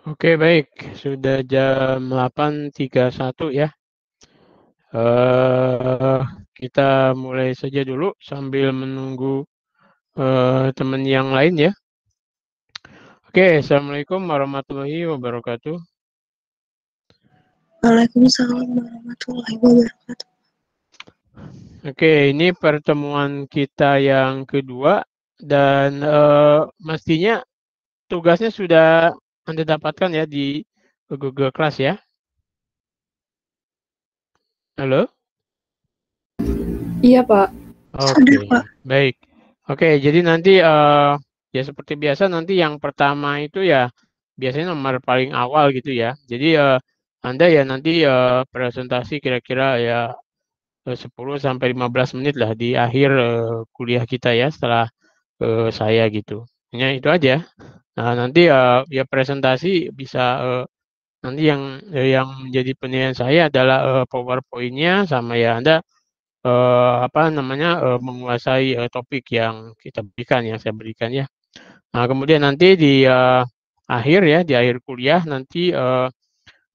Oke, baik. Sudah jam 8.31 ya. Eh, kita mulai saja dulu sambil menunggu teman yang lain ya. Oke, Assalamualaikum warahmatullahi wabarakatuh. Waalaikumsalam warahmatullahi wabarakatuh. Oke, ini pertemuan kita yang kedua dan mestinya tugasnya sudah Anda dapatkan ya di Google Class ya. Halo? Iya, Pak. Sudah, Oke, Pak. baik. Oke, jadi nanti ya seperti biasa nanti yang pertama itu ya biasanya nomor paling awal gitu ya. Jadi Anda ya nanti presentasi kira-kira ya 10 sampai 15 menit lah di akhir kuliah kita ya setelah saya gitu. Hanya itu aja. Nah, nanti ya presentasi bisa nanti yang menjadi penilaian saya adalah PowerPoint-nya sama ya Anda apa namanya, menguasai topik yang kita berikan, yang saya berikan ya. Nah, kemudian nanti di akhir ya, di akhir kuliah nanti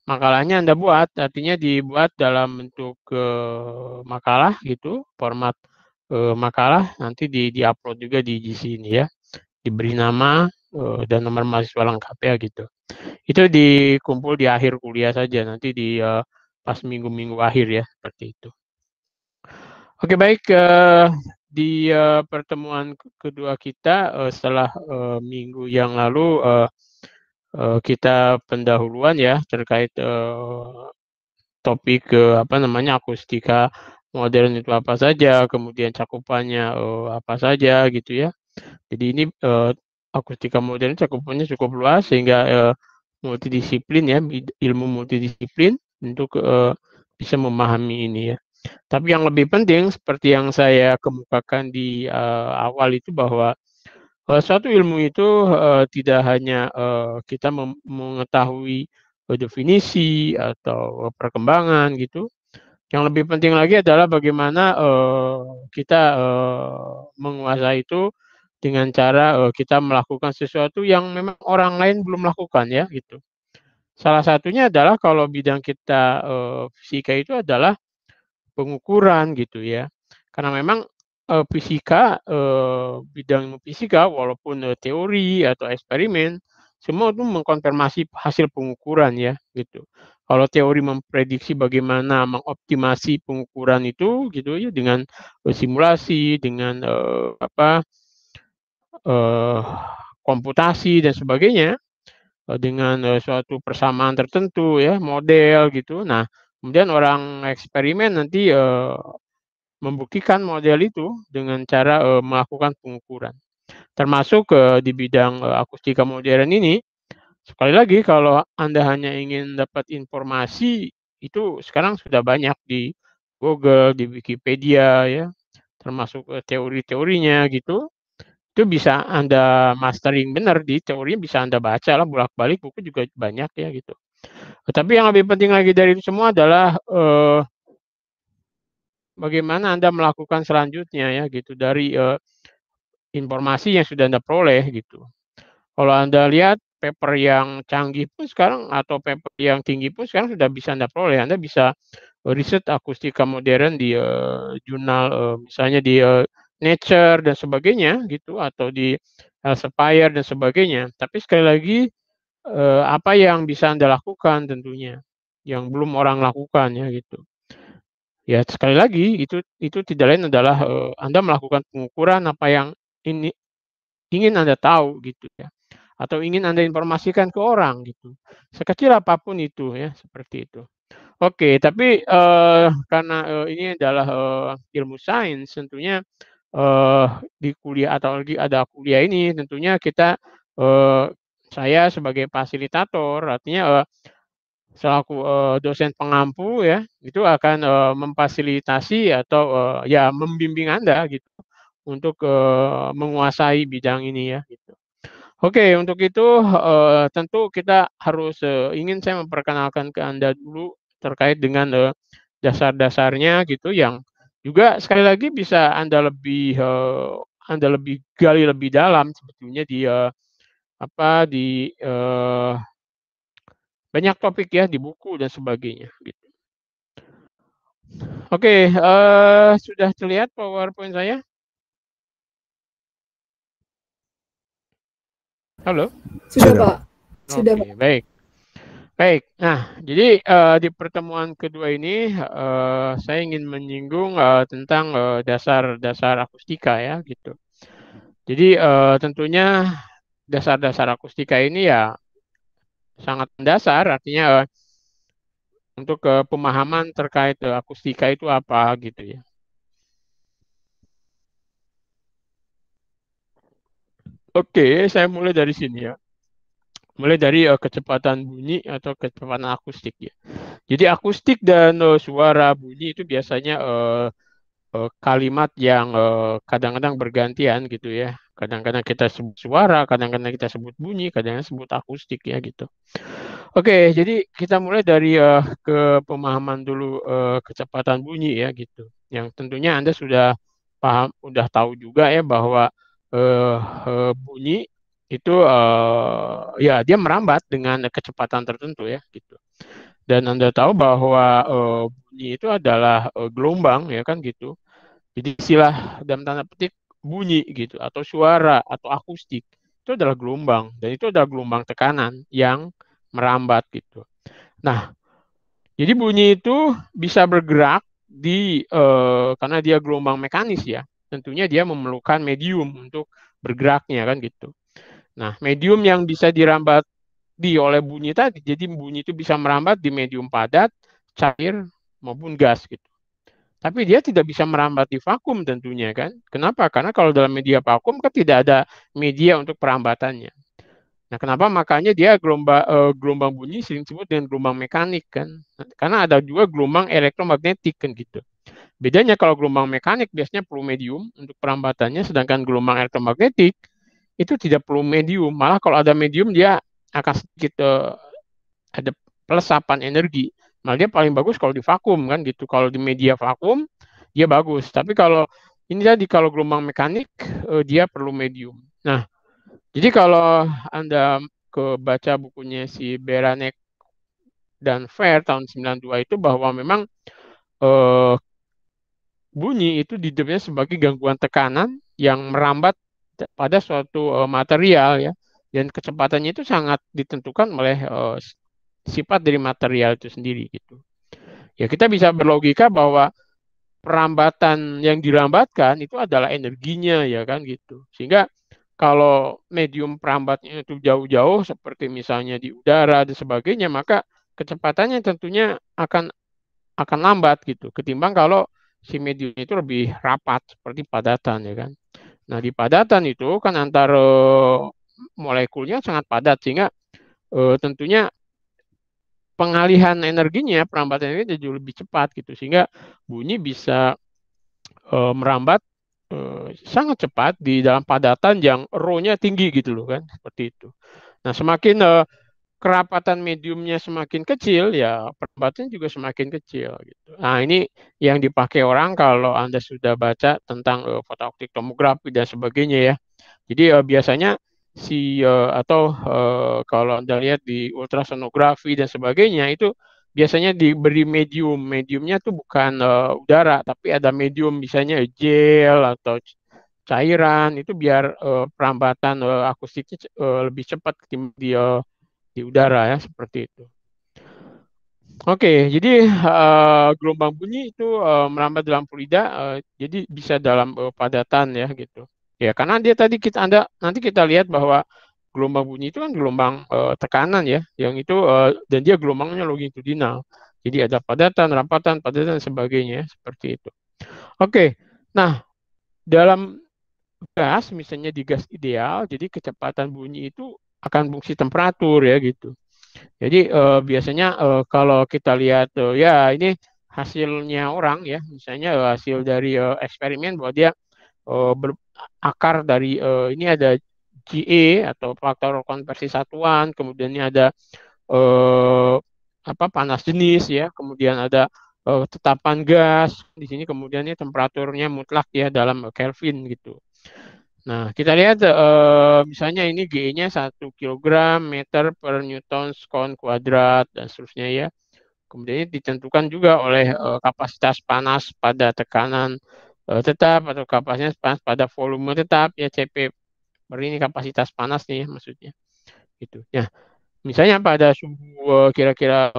makalahnya Anda buat, artinya dibuat dalam bentuk makalah gitu, format makalah nanti di-upload juga di sini ya, diberi nama dan nomor mahasiswa lengkap ya gitu. Itu dikumpul di akhir kuliah saja, nanti di pas minggu-minggu akhir ya, seperti itu. Oke, baik, di pertemuan kedua kita setelah minggu yang lalu kita pendahuluan ya terkait topik apa namanya akustika modern itu apa saja, kemudian cakupannya apa saja gitu ya. Jadi ini akustika modern cakupannya cukup luas sehingga multidisiplin ya, ilmu multidisiplin untuk bisa memahami ini ya. Tapi yang lebih penting seperti yang saya kemukakan di awal itu bahwa suatu ilmu itu tidak hanya kita mengetahui definisi atau perkembangan gitu. Yang lebih penting lagi adalah bagaimana kita menguasai itu dengan cara kita melakukan sesuatu yang memang orang lain belum lakukan ya gitu. Salah satunya adalah kalau bidang kita fisika itu adalah pengukuran gitu ya. Karena memang fisika, bidang ilmu fisika walaupun teori atau eksperimen, semua itu mengkonfirmasi hasil pengukuran ya gitu. Kalau teori memprediksi bagaimana mengoptimasi pengukuran itu gitu ya dengan simulasi, dengan eee, komputasi dan sebagainya, dengan suatu persamaan tertentu ya, model gitu. Nah, kemudian orang eksperimen nanti membuktikan model itu dengan cara melakukan pengukuran. Termasuk di bidang akustika modern ini, sekali lagi kalau Anda hanya ingin dapat informasi, itu sekarang sudah banyak di Google, di Wikipedia ya, termasuk teori-teorinya gitu. Itu bisa Anda mastering benar di teorinya bisa Anda baca lah bolak-balik, buku juga banyak ya gitu. Tetapi yang lebih penting lagi dari itu semua adalah bagaimana Anda melakukan selanjutnya ya gitu dari informasi yang sudah Anda peroleh gitu. Kalau Anda lihat paper yang canggih pun sekarang atau paper yang tinggi pun sekarang sudah bisa Anda peroleh. Anda bisa riset akustika modern di jurnal misalnya di Nature dan sebagainya gitu atau di Elsevier dan sebagainya. Tapi sekali lagi apa yang bisa Anda lakukan tentunya yang belum orang lakukan ya gitu. Ya sekali lagi itu tidak lain adalah Anda melakukan pengukuran apa yang ini ingin Anda tahu gitu ya, atau ingin Anda informasikan ke orang gitu. Sekecil apapun itu ya, seperti itu. Oke, tapi karena ini adalah ilmu sains tentunya eee, di kuliah atau lagi ada kuliah ini tentunya kita eee, saya sebagai fasilitator artinya selaku dosen pengampu ya, itu akan memfasilitasi atau ya membimbing Anda gitu untuk menguasai bidang ini ya gitu. Oke, untuk itu tentu kita harus ingin saya memperkenalkan ke Anda dulu terkait dengan dasar-dasarnya gitu yang juga sekali lagi bisa Anda lebih gali lebih dalam sebetulnya di apa, di banyak topik ya di buku dan sebagainya gitu. Oke, sudah terlihat PowerPoint saya? Halo? Sudah, Pak. Sudah, Oke, Pak. baik. Baik. Nah, jadi di pertemuan kedua ini saya ingin menyinggung tentang dasar-dasar akustika ya gitu. Jadi tentunya dasar-dasar akustika ini ya sangat mendasar, artinya untuk pemahaman terkait akustika itu apa gitu ya. Oke, saya mulai dari sini ya. Mulai dari kecepatan bunyi atau kecepatan akustik ya. Jadi akustik dan suara bunyi itu biasanya kalimat yang kadang-kadang bergantian gitu ya. Kadang-kadang kita sebut suara, kadang-kadang kita sebut bunyi, kadang-kadang sebut akustik ya gitu. Oke, jadi kita mulai dari ke pemahaman dulu kecepatan bunyi ya gitu. Yang tentunya Anda sudah paham, sudah tahu juga ya bahwa bunyi itu ya dia merambat dengan kecepatan tertentu ya gitu. Dan Anda tahu bahwa bunyi itu adalah gelombang ya kan gitu. Jadi istilah dalam tanda petik bunyi gitu atau suara atau akustik itu adalah gelombang dan itu adalah gelombang tekanan yang merambat gitu. Nah, jadi bunyi itu bisa bergerak karena dia gelombang mekanis ya. Tentunya dia memerlukan medium untuk bergeraknya kan gitu. Nah, medium yang bisa dirambat oleh bunyi tadi, jadi bunyi itu bisa merambat di medium padat, cair maupun gas gitu. Tapi dia tidak bisa merambat di vakum tentunya kan. Kenapa? Karena kalau dalam media vakum kan tidak ada media untuk perambatannya. Nah, kenapa makanya dia gelombang bunyi sering disebut dengan gelombang mekanik kan? Karena ada juga gelombang elektromagnetik kan gitu. Bedanya kalau gelombang mekanik biasanya perlu medium untuk perambatannya, sedangkan gelombang elektromagnetik itu tidak perlu medium. Malah kalau ada medium dia akan sedikit ada pelesapan energi. Malah dia paling bagus kalau di vakum kan gitu. Kalau di media vakum dia bagus. Tapi kalau ini tadi kalau gelombang mekanik dia perlu medium. Nah, jadi kalau Anda baca bukunya si Beranek dan Fair tahun 92 itu bahwa memang eh, bunyi itu didefinisikan sebagai gangguan tekanan yang merambat pada suatu material ya. Dan kecepatannya itu sangat ditentukan oleh sifat dari material itu sendiri gitu. Ya kita bisa berlogika bahwa perambatan yang dirambatkan itu adalah energinya ya kan gitu. Sehingga kalau medium perambatnya itu jauh-jauh seperti misalnya di udara dan sebagainya, maka kecepatannya tentunya akan lambat gitu. Ketimbang kalau si medium itu lebih rapat seperti padatan ya kan. Nah di padatan itu kan antara molekulnya sangat padat sehingga tentunya pengalihan energinya, perambatan energinya jauh lebih cepat gitu sehingga bunyi bisa merambat sangat cepat di dalam padatan yang rho-nya tinggi gitu loh kan seperti itu. Nah semakin kerapatan mediumnya semakin kecil ya perambatannya juga semakin kecil gitu. Nah ini yang dipakai orang kalau Anda sudah baca tentang fotooptik tomografi dan sebagainya ya. Jadi biasanya atau kalau Anda lihat di ultrasonografi dan sebagainya itu biasanya diberi medium. Mediumnya tuh bukan udara, tapi ada medium misalnya gel atau cairan itu biar perambatan akustiknya lebih cepat ketimbang di udara ya seperti itu. Oke, jadi gelombang bunyi itu merambat dalam fluida, jadi bisa dalam padatan ya gitu. Ya, karena dia tadi nanti kita lihat bahwa gelombang bunyi itu kan gelombang tekanan ya, yang itu dan dia gelombangnya longitudinal. Jadi ada padatan, rapatan, padatan dan sebagainya seperti itu. Oke, nah dalam gas misalnya di gas ideal, jadi kecepatan bunyi itu akan fungsi temperatur ya gitu. Jadi biasanya kalau kita lihat ya ini hasilnya orang ya, misalnya hasil dari eksperimen bahwa dia berakar dari ini ada GE atau faktor konversi satuan, kemudian ini ada eh, panas jenis ya, kemudian ada tetapan gas di sini, kemudian ini temperaturnya mutlak ya dalam Kelvin gitu. Nah, kita lihat misalnya ini G-nya 1 kg meter per Newton sekon kuadrat dan seterusnya ya. Kemudian ini ditentukan juga oleh kapasitas panas pada tekanan tetap atau kapasitas panas pada volume tetap ya CP. Ini kapasitas panas nih maksudnya. Gitu. Ya, misalnya pada suhu kira-kira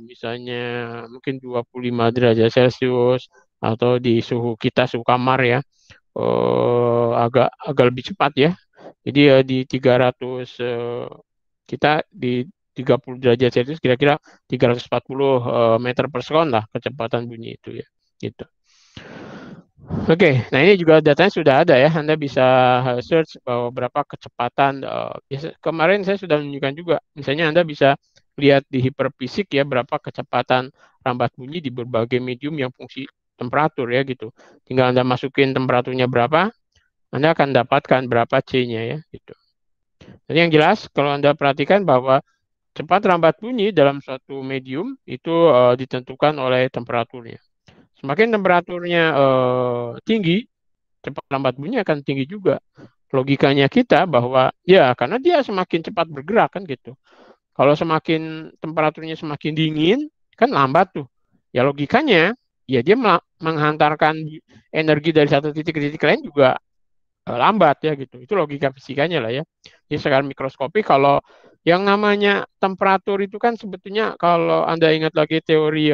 misalnya mungkin 25 derajat Celcius atau di suhu kita suhu kamar ya. Agak lebih cepat ya. Jadi di 300 kita di 30 derajat Celcius kira-kira 340 meter per sekon lah kecepatan bunyi itu ya. Gitu. Oke, nah ini juga datanya sudah ada ya. Anda bisa search bahwa berapa kecepatan. Kemarin saya sudah menunjukkan juga. Misalnya Anda bisa lihat di hiperfisik ya berapa kecepatan rambat bunyi di berbagai medium yang fungsi temperatur ya gitu. Tinggal Anda masukin temperaturnya berapa, Anda akan dapatkan berapa C-nya ya gitu. Jadi yang jelas kalau Anda perhatikan bahwa cepat rambat bunyi dalam suatu medium itu ditentukan oleh temperaturnya. Semakin temperaturnya tinggi, cepat lambat bunyi akan tinggi juga. Logikanya kita bahwa ya karena dia semakin cepat bergerak kan gitu. Kalau semakin temperaturnya semakin dingin kan lambat tuh. Ya logikanya ya dia menghantarkan energi dari satu titik ke titik lain juga lambat ya gitu. Itu logika fisikanya lah ya. Jadi secara mikroskopik kalau yang namanya temperatur itu kan sebetulnya kalau Anda ingat lagi teori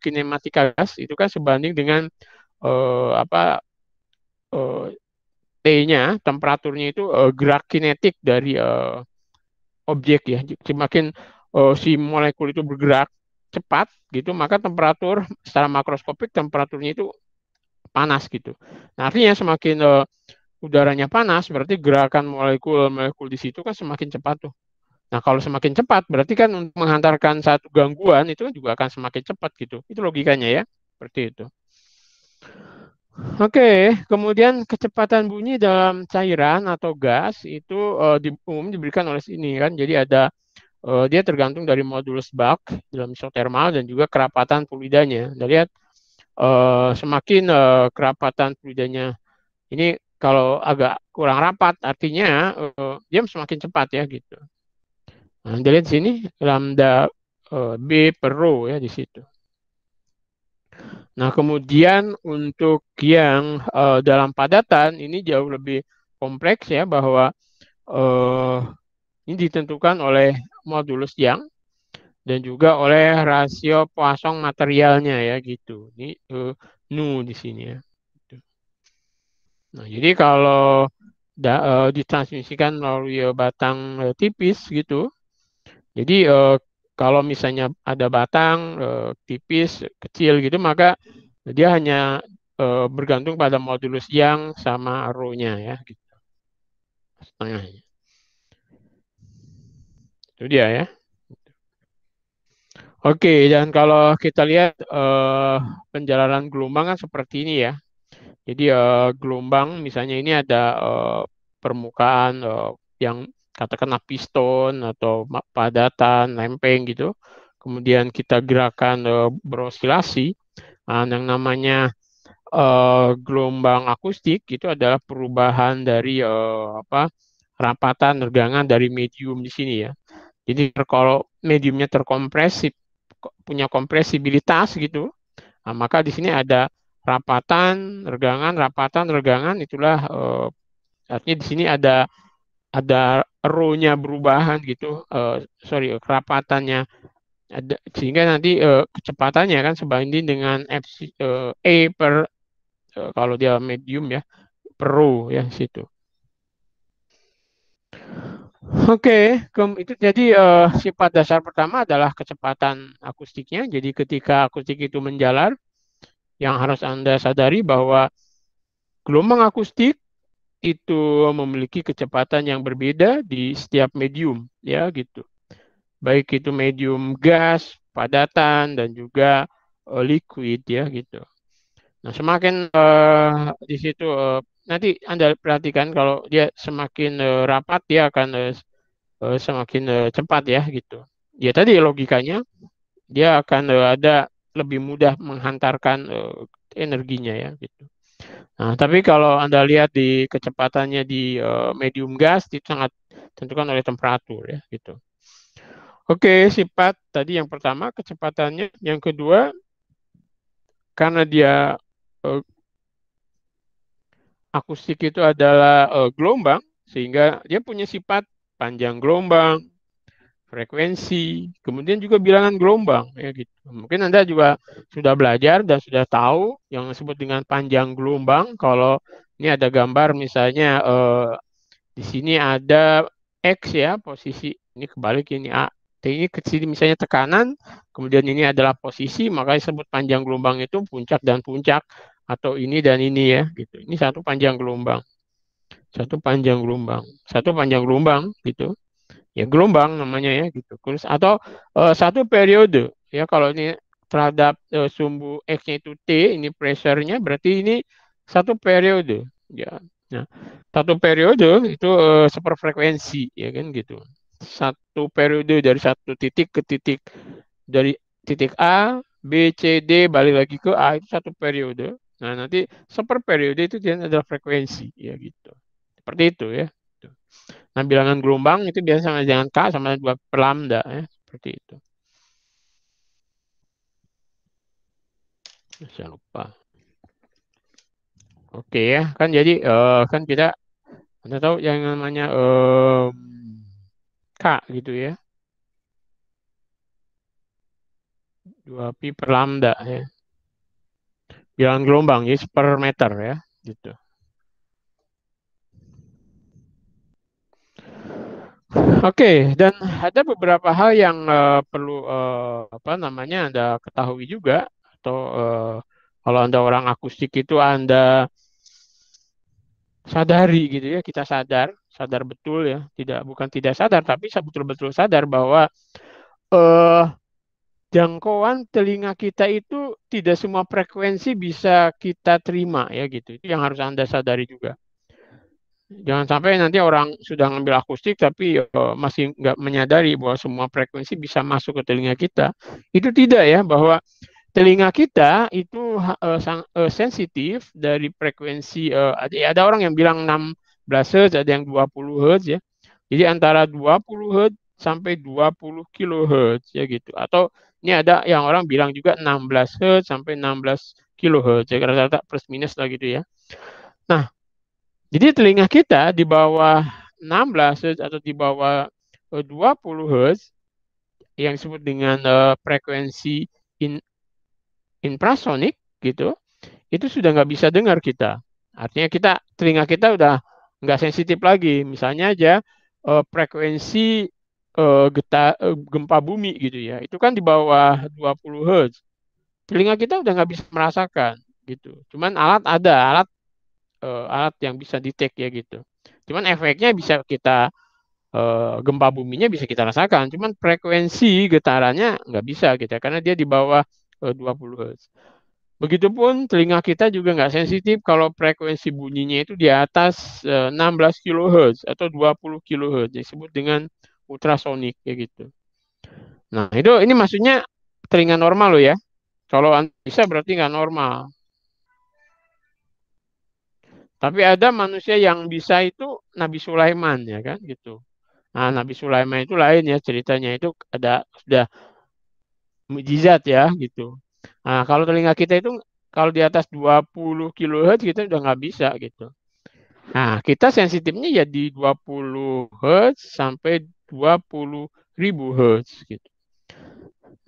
kinematika gas itu kan sebanding dengan apa T-nya, temperaturnya itu gerak kinetik dari objek ya. Semakin si molekul itu bergerak cepat gitu, maka temperatur secara makroskopik temperaturnya itu panas gitu. Nah, artinya semakin udaranya panas, berarti gerakan molekul-molekul di situ kan semakin cepat tuh. Nah, kalau semakin cepat, berarti kan untuk menghantarkan satu gangguan itu juga akan semakin cepat gitu. Itu logikanya ya, seperti itu. Oke, kemudian kecepatan bunyi dalam cairan atau gas itu umum diberikan oleh sini kan. Jadi ada dia tergantung dari modulus Bach dalam isotermal dan juga kerapatan fluidanya. Anda lihat semakin kerapatan fluidanya ini kalau agak kurang rapat artinya dia semakin cepat ya gitu. Nah, Anda lihat sini lambda B per rho ya di situ. Nah, kemudian untuk yang dalam padatan ini jauh lebih kompleks ya bahwa ini ditentukan oleh modulus Young dan juga oleh rasio Poisson materialnya ya gitu. Ini nu di sini ya. Nah, jadi kalau ditransmisikan melalui batang tipis gitu, jadi kalau misalnya ada batang tipis kecil gitu, maka dia hanya bergantung pada modulus yang sama rho-nya ya, gitu. Setengahnya. Itu dia ya. Oke, dan kalau kita lihat penjalanan gelombang kan seperti ini ya. Jadi gelombang misalnya ini ada permukaan yang katakanlah piston atau padatan, lempeng gitu. Kemudian kita gerakan berosilasi. Nah, yang namanya gelombang akustik itu adalah perubahan dari rapatan regangan dari medium di sini ya. Jadi kalau mediumnya terkompresi punya kompresibilitas gitu, nah, maka di sini ada rapatan, regangan, itulah artinya di sini ada rho-nya berubahan gitu, kerapatannya ada sehingga nanti kecepatannya kan sebanding dengan E per kalau dia medium ya per rho ya situ. Oke, itu jadi sifat dasar pertama adalah kecepatan akustiknya. Jadi ketika akustik itu menjalar, yang harus Anda sadari bahwa gelombang akustik itu memiliki kecepatan yang berbeda di setiap medium, ya gitu. Baik itu medium gas, padatan, dan juga liquid, ya gitu. Nah, semakin di situ nanti Anda perhatikan kalau dia semakin rapat, dia akan semakin cepat ya gitu. Ya tadi logikanya dia akan ada lebih mudah menghantarkan energinya ya gitu. Nah, tapi kalau Anda lihat di kecepatannya di medium gas itu sangat tentukan oleh temperatur ya gitu. Oke, sifat tadi yang pertama kecepatannya, yang kedua karena dia eh, akustik itu adalah gelombang sehingga dia punya sifat panjang gelombang, frekuensi, kemudian juga bilangan gelombang ya gitu. Mungkin Anda juga sudah belajar dan sudah tahu yang disebut dengan panjang gelombang. Kalau ini ada gambar misalnya di sini ada X ya, posisi ini kebalik ini A. Ini ke sini misalnya tekanan, kemudian ini adalah posisi, maka disebut panjang gelombang itu puncak dan puncak atau ini dan ini ya gitu. Ini satu panjang gelombang. Satu panjang gelombang. Satu panjang gelombang gitu. Ya gelombang namanya ya gitu. Terus atau satu periode ya kalau ini terhadap sumbu X-nya itu T, ini pressure-nya berarti ini satu periode ya. Nah, satu periode itu seperfrekuensi ya kan gitu. Satu periode dari satu titik ke titik dari titik A, B, C, D balik lagi ke A itu satu periode. Nah, nanti seperperiode itu dia adalah frekuensi ya gitu. Seperti itu ya. Nah, bilangan gelombang itu biasa sama dengan K sama 2 per lambda ya, seperti itu. Saya lupa. Oke ya, kan jadi kan kita Anda tahu yang namanya K gitu ya. 2 pi per lambda ya. Bilangan gelombang ya per meter ya, gitu. Oke, dan ada beberapa hal yang perlu apa namanya Anda ketahui juga atau kalau Anda orang akustik itu Anda sadari gitu ya, kita sadar betul ya, bukan tidak sadar tapi betul-betul sadar bahwa eh jangkauan telinga kita itu tidak semua frekuensi bisa kita terima ya gitu. Itu yang harus Anda sadari juga. Jangan sampai nanti orang sudah ngambil akustik tapi masih nggak menyadari bahwa semua frekuensi bisa masuk ke telinga kita. Itu tidak ya, bahwa telinga kita itu sensitif dari frekuensi ada orang yang bilang 16 Hz, ada yang 20 Hz ya. Jadi antara 20 Hz sampai 20 kilohertz ya gitu. Atau ini ada yang orang bilang juga 16 Hz sampai 16 kilohertz ya, rata-rata plus minus lah gitu ya. Nah, jadi telinga kita di bawah 16 Hz atau di bawah 20 Hz yang disebut dengan frekuensi in infrasonik gitu, itu sudah nggak bisa dengar kita. Artinya telinga kita udah nggak sensitif lagi. Misalnya aja frekuensi gempa bumi gitu ya, itu kan di bawah 20 Hz. Telinga kita udah nggak bisa merasakan gitu. Cuman alat yang bisa detect ya gitu. Cuman efeknya bisa kita gempa buminya bisa kita rasakan. Cuman frekuensi getarannya nggak bisa gitu karena dia di bawah 20 Hz. Begitupun telinga kita juga nggak sensitif kalau frekuensi bunyinya itu di atas 16 kHz atau 20 kHz, disebut dengan ultrasonik kayak gitu. Nah, ini maksudnya telinga normal loh ya. Kalau Anda bisa berarti nggak normal. Tapi ada manusia yang bisa itu Nabi Sulaiman ya kan gitu. Nah, Nabi Sulaiman itu lain ya ceritanya, itu ada sudah mukjizat ya gitu. Nah, kalau telinga kita itu kalau di atas 20 kHz kita udah nggak bisa gitu. Nah, kita sensitifnya ya di 20 Hz sampai 20 ribu Hz gitu.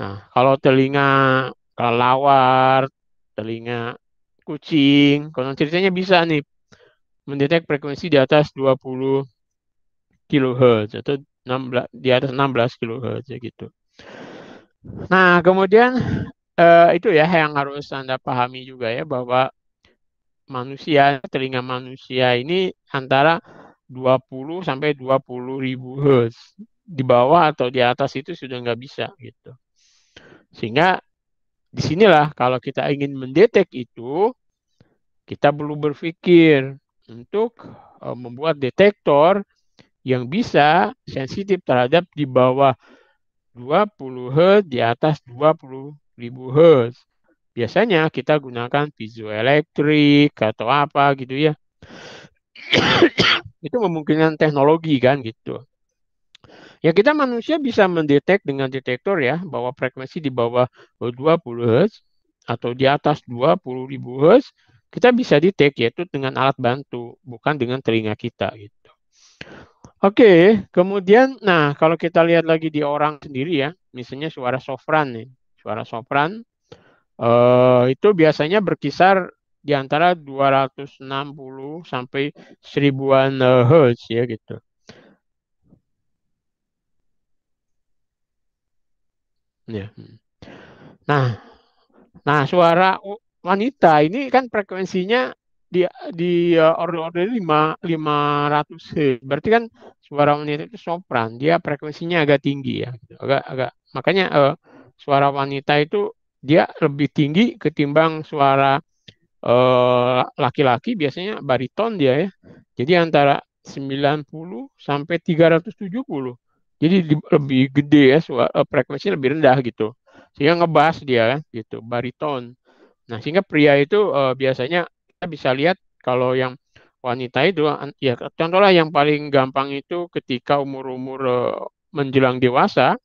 Nah, kalau telinga kelelawar, telinga kucing, konon ceritanya bisa nih mendetek frekuensi di atas 20 kHz atau 16, di atas 16 kHz ya gitu. Nah, kemudian itu ya yang harus Anda pahami juga ya, bahwa telinga manusia ini antara 20 sampai 20 ribu Hz. Di bawah atau di atas itu sudah nggak bisa gitu. Sehingga disinilah kalau kita ingin mendetek itu, kita perlu berpikir untuk membuat detektor yang bisa sensitif terhadap di bawah 20 Hz, di atas 20 ribu Hz. biasanya kita gunakan piezoelektrik atau apa gitu ya. Itu memungkinkan teknologi kan gitu. Ya kita manusia bisa mendetek dengan detektor ya bahwa frekuensi di bawah 20 Hz atau di atas 20.000 Hz kita bisa detek yaitu dengan alat bantu bukan dengan telinga kita gitu. Oke, kemudian nah kalau kita lihat lagi di orang sendiri ya, misalnya suara sopran nih. Suara sopran itu biasanya berkisar di antara 260 sampai 1000-an Hz ya gitu. Ya. Nah, suara wanita ini kan frekuensinya di order-order 500 Hz. Berarti kan suara wanita itu sopran, dia frekuensinya agak tinggi ya. Gitu. Agak makanya suara wanita itu dia lebih tinggi ketimbang suara laki-laki biasanya bariton dia ya. Jadi antara 90 sampai 370. Jadi lebih gede ya frekuensinya lebih rendah gitu. Sehingga ngebas dia kan gitu, bariton. Nah, sehingga pria itu biasanya kita bisa lihat kalau yang wanita itu ya contohnya yang paling gampang itu ketika umur-umur menjelang dewasa,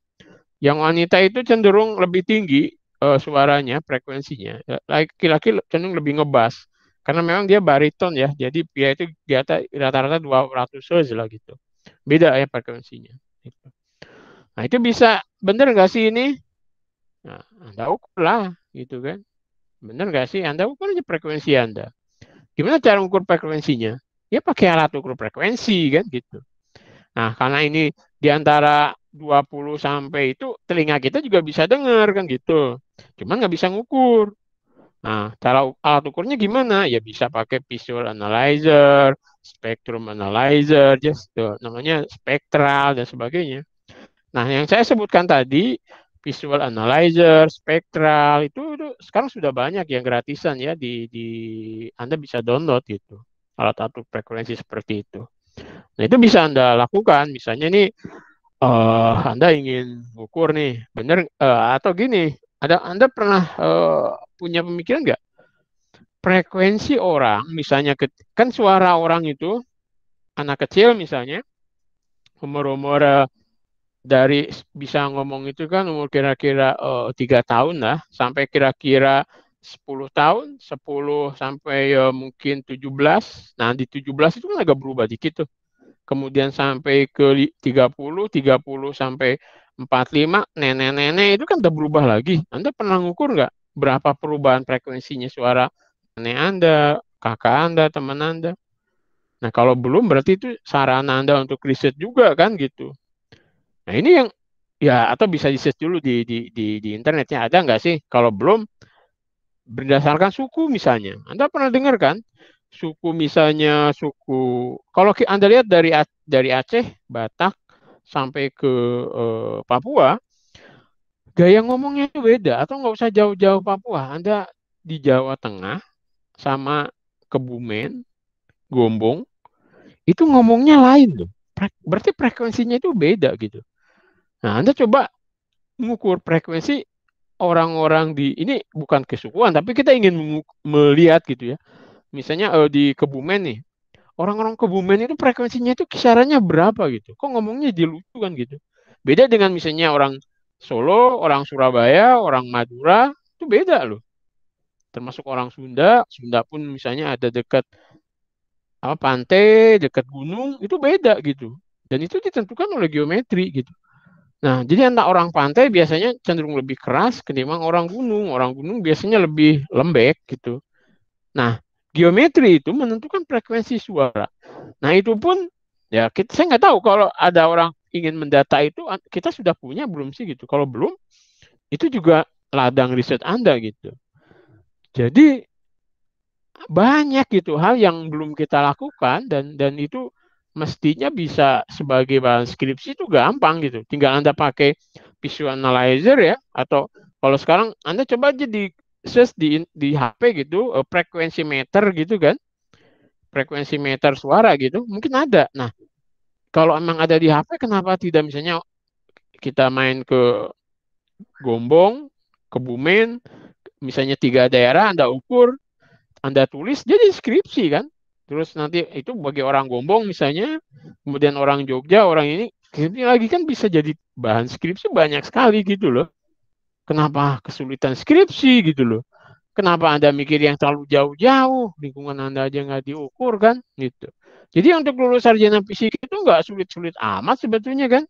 yang wanita itu cenderung lebih tinggi suaranya, frekuensinya. Laki-laki cenderung lebih ngebas. Karena memang dia bariton ya, jadi pria itu di atas rata-rata 200 Hz lah gitu. Beda ya frekuensinya. Gitu. Nah itu bisa, bener nggak sih ini? Nah, Anda ukur lah gitu kan. Bener nggak sih? Anda ukur aja frekuensi Anda. Gimana cara ukur frekuensinya? Ya pakai alat ukur frekuensi kan gitu. Nah, karena ini di antara 20 sampai itu telinga kita juga bisa dengar kan gitu. Cuman nggak bisa ngukur. Nah, cara alat ukurnya gimana? Ya bisa pakai visual analyzer, spectrum analyzer, just namanya spektral dan sebagainya. Nah, yang saya sebutkan tadi visual analyzer, spektral itu sekarang sudah banyak yang gratisan ya di Anda bisa download gitu. Alat-alat frekuensi seperti itu. Nah, itu bisa Anda lakukan. Misalnya nih Anda ingin ukur nih, bener atau gini, Anda pernah punya pemikiran nggak? Frekuensi orang, misalnya kan suara orang itu anak kecil misalnya umur-umur dari bisa ngomong itu kan umur kira-kira 3 tahun lah sampai kira-kira 10 tahun, 10 sampai mungkin 17. Nah, di 17 itu kan agak berubah dikit tuh. Kemudian sampai ke 30 sampai 45, nenek-nenek itu kan udah berubah lagi. Anda pernah ngukur nggak berapa perubahan frekuensinya suara nenek Anda, kakak Anda, teman Anda? Nah, kalau belum berarti itu saran Anda untuk riset juga kan gitu. Nah, ini yang ya atau bisa di search dulu di internetnya ada nggak sih? Kalau belum berdasarkan suku misalnya. Anda pernah dengar kan? Suku misalnya kalau Anda lihat dari Aceh, Batak sampai ke Papua, gaya ngomongnya itu beda atau nggak usah jauh-jauh Papua. Anda di Jawa Tengah sama Kebumen, Gombong, itu ngomongnya lain loh. Berarti frekuensinya itu beda gitu. Nah, Anda coba mengukur frekuensi orang-orang di ini bukan kesukuan, tapi kita ingin melihat gitu ya. Misalnya di Kebumen nih, orang-orang Kebumen itu frekuensinya itu kisarannya berapa gitu. Kok ngomongnya dilucu kan gitu. Beda dengan misalnya orang Solo, orang Surabaya, orang Madura, itu beda loh. Termasuk orang Sunda, Sunda pun misalnya ada dekat apa pantai, dekat gunung, itu beda gitu. Dan itu ditentukan oleh geometri gitu. Nah, jadi anak orang pantai biasanya cenderung lebih keras ketimbang orang gunung. Orang gunung biasanya lebih lembek gitu. Nah, geometri itu menentukan frekuensi suara. Nah, itu pun ya saya nggak tahu kalau ada orang ingin mendata itu kita sudah punya belum sih gitu. Kalau belum, itu juga ladang riset Anda gitu. Jadi banyak gitu hal yang belum kita lakukan dan itu mestinya bisa sebagai bahan skripsi itu gampang gitu. Tinggal Anda pakai visual analyzer ya atau kalau sekarang Anda coba aja di search di HP gitu frekuensi meter gitu kan. Frekuensi meter suara gitu, mungkin ada. Nah, kalau emang ada di HP kenapa tidak misalnya kita main ke Gombong, Kebumen, misalnya 3 daerah Anda ukur, Anda tulis, jadi skripsi kan. Terus nanti itu bagi orang Gombong misalnya, kemudian orang Jogja, orang ini, skripsi lagi kan bisa jadi bahan skripsi banyak sekali gitu loh. Kenapa kesulitan skripsi gitu loh? Kenapa Anda mikir yang terlalu jauh-jauh, lingkungan Anda aja nggak diukur kan gitu. Jadi untuk lulus sarjana fisika itu nggak sulit-sulit amat sebetulnya kan.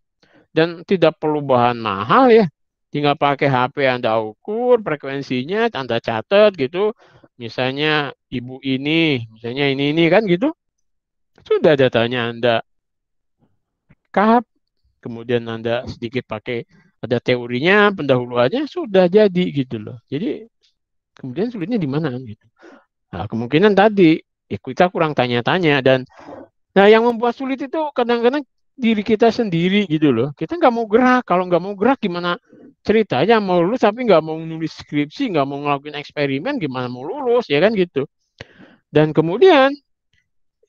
Dan tidak perlu bahan mahal ya. Tinggal pakai HP Anda ukur frekuensinya, Anda catat gitu. Misalnya ibu ini, misalnya ini kan gitu. Sudah datanya Anda rekap, kemudian Anda sedikit pakai ada teorinya, pendahuluannya sudah jadi gitu loh. Jadi kemudian sulitnya di mana gitu. Nah, kemungkinan tadi kita kurang tanya-tanya dan nah yang membuat sulit itu kadang-kadang diri kita sendiri gitu loh. Kita nggak mau gerak. Kalau nggak mau gerak gimana ceritanya mau lulus tapi nggak mau nulis skripsi, nggak mau ngelakuin eksperimen, gimana mau lulus ya kan gitu. Dan kemudian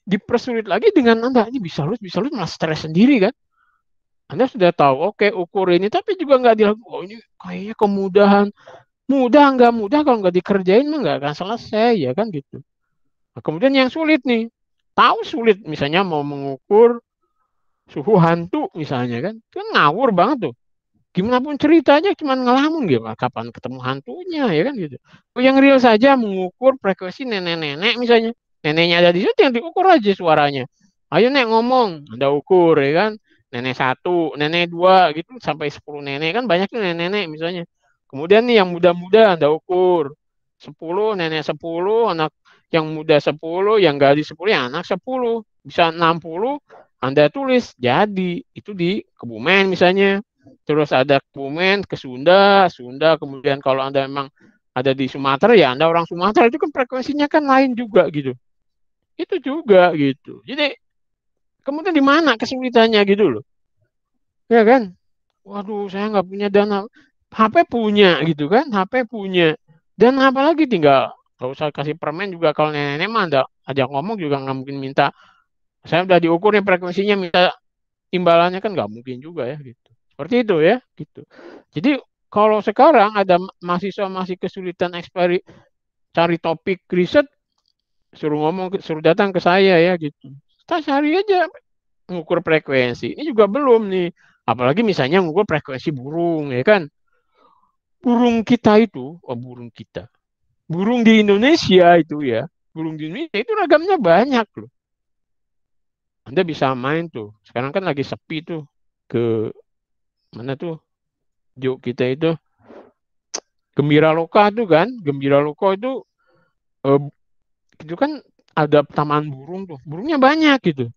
dipersulit lagi dengan Anda ini bisa lulus malah stres sendiri kan. Anda sudah tahu, oke ukur ini, tapi juga nggak dilakukan. Oh ini kayaknya kemudahan. Mudah nggak mudah kalau nggak dikerjain mah nggak akan selesai ya kan gitu. Nah, kemudian yang sulit nih, tahu sulit misalnya mau mengukur suhu hantu misalnya kan ngawur banget tuh. Gimana pun ceritanya cuma ngelamun gitu, kapan ketemu hantunya ya kan gitu. Yang real saja mengukur frekuensi nenek-nenek misalnya. Neneknya ada di situ yang diukur aja suaranya. Ayo nek ngomong, Anda ukur ya kan. Nenek 1, nenek 2 gitu sampai 10 nenek kan banyak tuh nenek-nenek misalnya. Kemudian nih yang muda-muda Anda ukur. 10, nenek 10, anak yang muda 10, yang gadis 10, yang anak 10. Bisa 60, Anda tulis jadi itu di Kebumen misalnya. Terus ada Kebumen ke Sunda, kemudian kalau Anda memang ada di Sumatera ya Anda orang Sumatera itu kan frekuensinya kan lain juga gitu. Itu juga gitu. Jadi kemudian di mana kesulitannya gitu loh. Ya kan? Waduh, saya nggak punya dana. HP punya gitu kan, HP punya. Dan apalagi tinggal kalau usah kasih permen juga kalau nenek-nenek mah Anda ajak ngomong juga nggak mungkin minta. Saya udah diukur nih frekuensinya minta imbalannya kan nggak mungkin juga ya gitu. Seperti itu ya gitu. Jadi kalau sekarang ada mahasiswa masih kesulitan cari topik riset, suruh datang ke saya ya gitu. Kita cari aja mengukur frekuensi. Ini juga belum nih. Apalagi misalnya mengukur frekuensi burung ya kan. Burung kita itu, burung kita. Burung di Indonesia itu ya. Burung di Indonesia itu ragamnya banyak loh. Anda bisa main tuh. Sekarang kan lagi sepi tuh ke mana tuh? Juk kita itu Gembira Loka tuh kan. Gembira Loka itu kan ada taman burung tuh. Burungnya banyak gitu.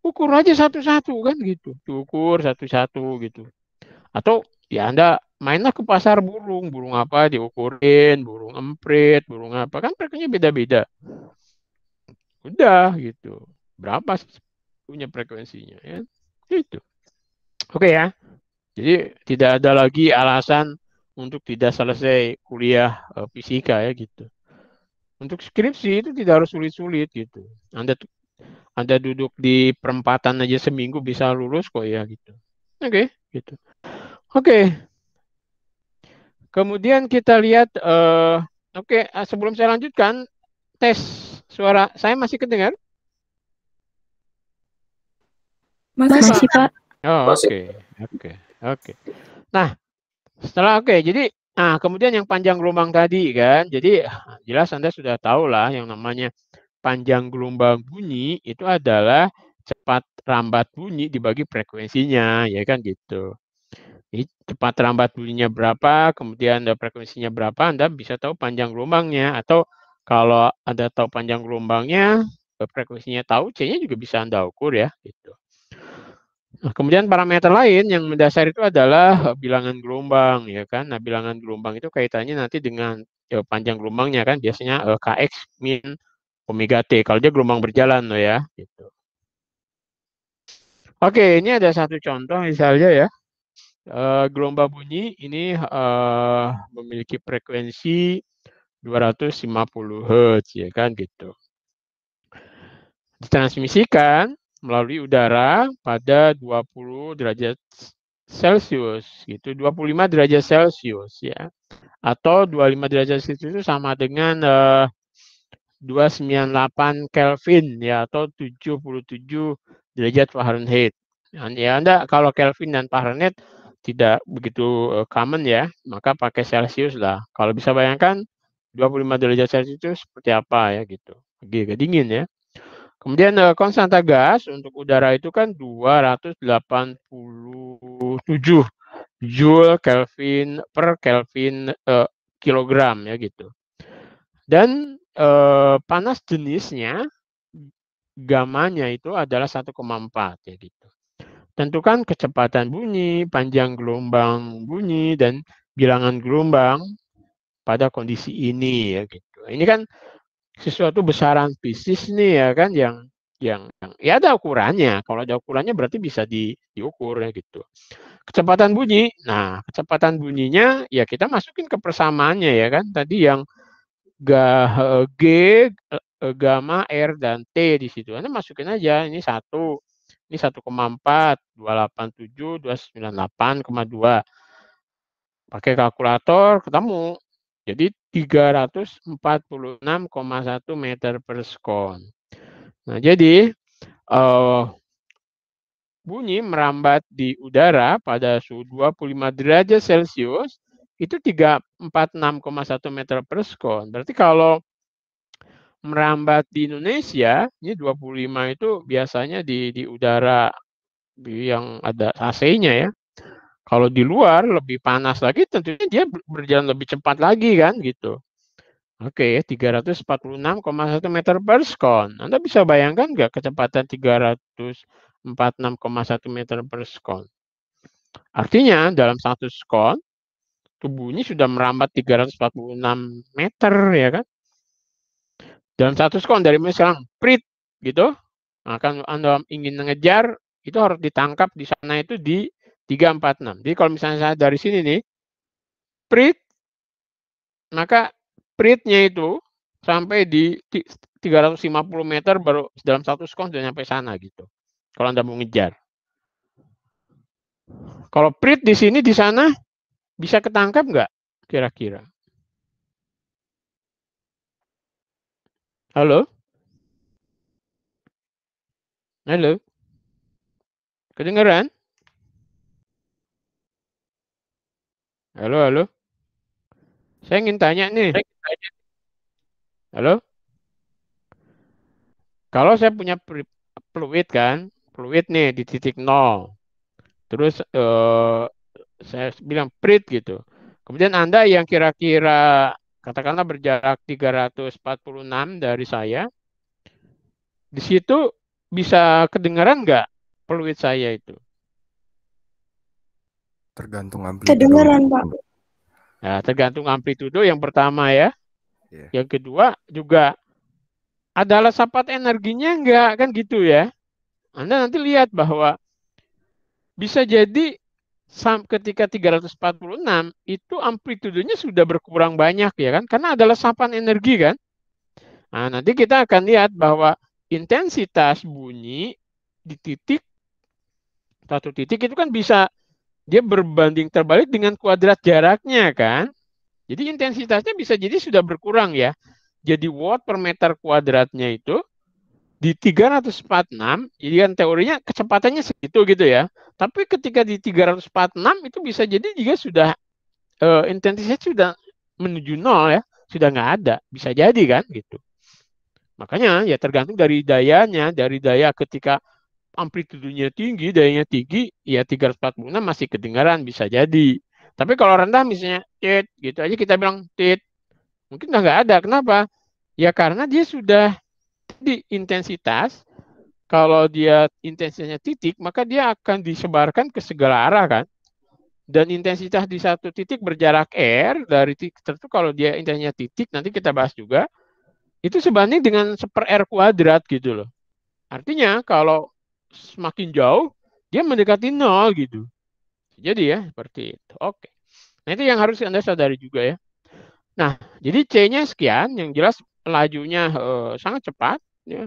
Ukur aja satu-satu kan gitu. Diukur satu-satu gitu. Atau ya Anda mainlah ke pasar burung. Burung apa diukurin, burung emprit, burung apa. Kan frekuensinya beda-beda. Udah gitu. Berapa punya frekuensinya ya? Gitu. Oke ya. Jadi tidak ada lagi alasan untuk tidak selesai kuliah fisika ya gitu. Untuk skripsi itu tidak harus sulit-sulit gitu. Anda duduk di perempatan aja seminggu bisa lulus kok ya gitu. Oke, gitu. Oke. Kemudian kita lihat sebelum saya lanjutkan tes suara saya masih kedengar? Masih, Pak. Oh, oke. Nah, jadi kemudian yang panjang gelombang tadi kan. Jadi jelas Anda sudah tahu lah yang namanya panjang gelombang bunyi itu adalah cepat rambat bunyi dibagi frekuensinya, ya kan gitu. Jadi cepat rambat bunyinya berapa, kemudian frekuensinya berapa, Anda bisa tahu panjang gelombangnya. Atau kalau Anda tahu panjang gelombangnya, frekuensinya tahu, C-nya juga bisa Anda ukur ya. Gitu. Nah, kemudian parameter lain yang mendasar itu adalah bilangan gelombang, ya kan. Nah, bilangan gelombang itu kaitannya nanti dengan panjang gelombangnya kan, biasanya Kx min omega T, kalau dia gelombang berjalan loh ya. Gitu. Oke, ini ada satu contoh misalnya ya. Gelombang bunyi ini memiliki frekuensi 250 Hz ya kan gitu. Ditransmisikan melalui udara pada 20 derajat Celcius gitu, 25 derajat Celcius ya. atau 25 derajat Celcius itu sama dengan 298 Kelvin ya, atau 77 derajat Fahrenheit. Ya Anda kalau Kelvin dan Fahrenheit tidak begitu common ya, maka pakai Celsius lah. Kalau bisa bayangkan 25 derajat Celcius itu seperti apa ya gitu. Agak dingin ya. Kemudian konstanta gas untuk udara itu kan 287 Joule Kelvin per Kelvin kilogram ya gitu. Dan panas jenisnya gamanya itu adalah 1,4 ya gitu. Tentukan kecepatan bunyi, panjang gelombang bunyi, dan bilangan gelombang pada kondisi ini ya gitu. Ini kan sesuatu besaran fisik nih ya kan yang ya ada ukurannya. Kalau ada ukurannya berarti bisa diukur ya gitu. Kecepatan bunyi. Nah, kecepatan bunyinya ya kita masukin ke persamaannya ya kan. Tadi yang G, gamma, R, dan T di situ. Anda masukin aja, ini 1, ini 1,4, 287, 298,2. Pakai kalkulator, ketemu. Jadi 346,1 meter per sekon. Nah, jadi bunyi merambat di udara pada suhu 25 derajat Celcius itu 346,1 meter per sekon. Berarti kalau merambat di Indonesia, ini 25 itu biasanya di udara yang ada AC-nya ya. Kalau di luar lebih panas lagi, tentunya dia berjalan lebih cepat lagi kan gitu. Oke, 346,1 meter per sekon. Anda bisa bayangkan nggak kecepatan 346,1 meter per sekon? Artinya dalam 1 sekon, tubuhnya sudah merambat 346 meter ya kan. Dalam 1 sekon dari misalnya prit gitu, nah, kan Anda ingin mengejar, itu harus ditangkap di sana itu di 346. Jadi kalau misalnya saya dari sini nih, prit, maka pritnya itu sampai di 350 meter baru dalam 1 sekon sudah nyampe sana gitu. Kalau Anda mau ngejar. Kalau prit di sini di sana bisa ketangkap nggak kira-kira? Halo? Halo? Kedengeran? Halo, halo? Saya ingin tanya nih. Halo? Kalau saya punya fluid kan, fluid nih di titik nol. Terus saya bilang prit gitu. Kemudian Anda yang kira-kira katakanlah berjarak 346 dari saya, di situ bisa kedengaran nggak fluid saya itu? Tergantung amplitudo. Kedengeran, Pak. Nah, tergantung amplitudo yang pertama ya. Yeah. Yang kedua juga ada resapan energinya enggak kan gitu ya. Anda nanti lihat bahwa bisa jadi ketika 346 itu amplitudonya sudah berkurang banyak ya kan, karena ada resapan energi kan. Nah, nanti kita akan lihat bahwa intensitas bunyi di satu titik itu kan bisa dia berbanding terbalik dengan kuadrat jaraknya kan. Jadi intensitasnya bisa jadi sudah berkurang ya. Jadi watt per meter kuadratnya itu di 346, jadi kan teorinya kecepatannya segitu gitu ya. Tapi ketika di 346 itu bisa jadi juga sudah intensitasnya sudah menuju nol ya, sudah nggak ada, bisa jadi kan gitu. Makanya ya tergantung dari dayanya, dari daya ketika amplitudonya tinggi, dayanya tinggi, ya 346 masih kedengaran bisa jadi. Tapi kalau rendah misalnya tit gitu aja kita bilang tit, mungkin udah nggak ada. Kenapa? Ya karena dia sudah di intensitas. Kalau dia intensitasnya titik, maka dia akan disebarkan ke segala arah kan. Dan intensitas di satu titik berjarak R dari titik tertentu, kalau dia intensitasnya titik, nanti kita bahas juga, itu sebanding dengan 1/R kuadrat gitu loh. Artinya kalau semakin jauh, dia mendekati nol gitu. Jadi ya, seperti itu. Oke. Nah, itu yang harus Anda sadari juga ya. Nah, jadi C-nya sekian, yang jelas lajunya sangat cepat. Ya.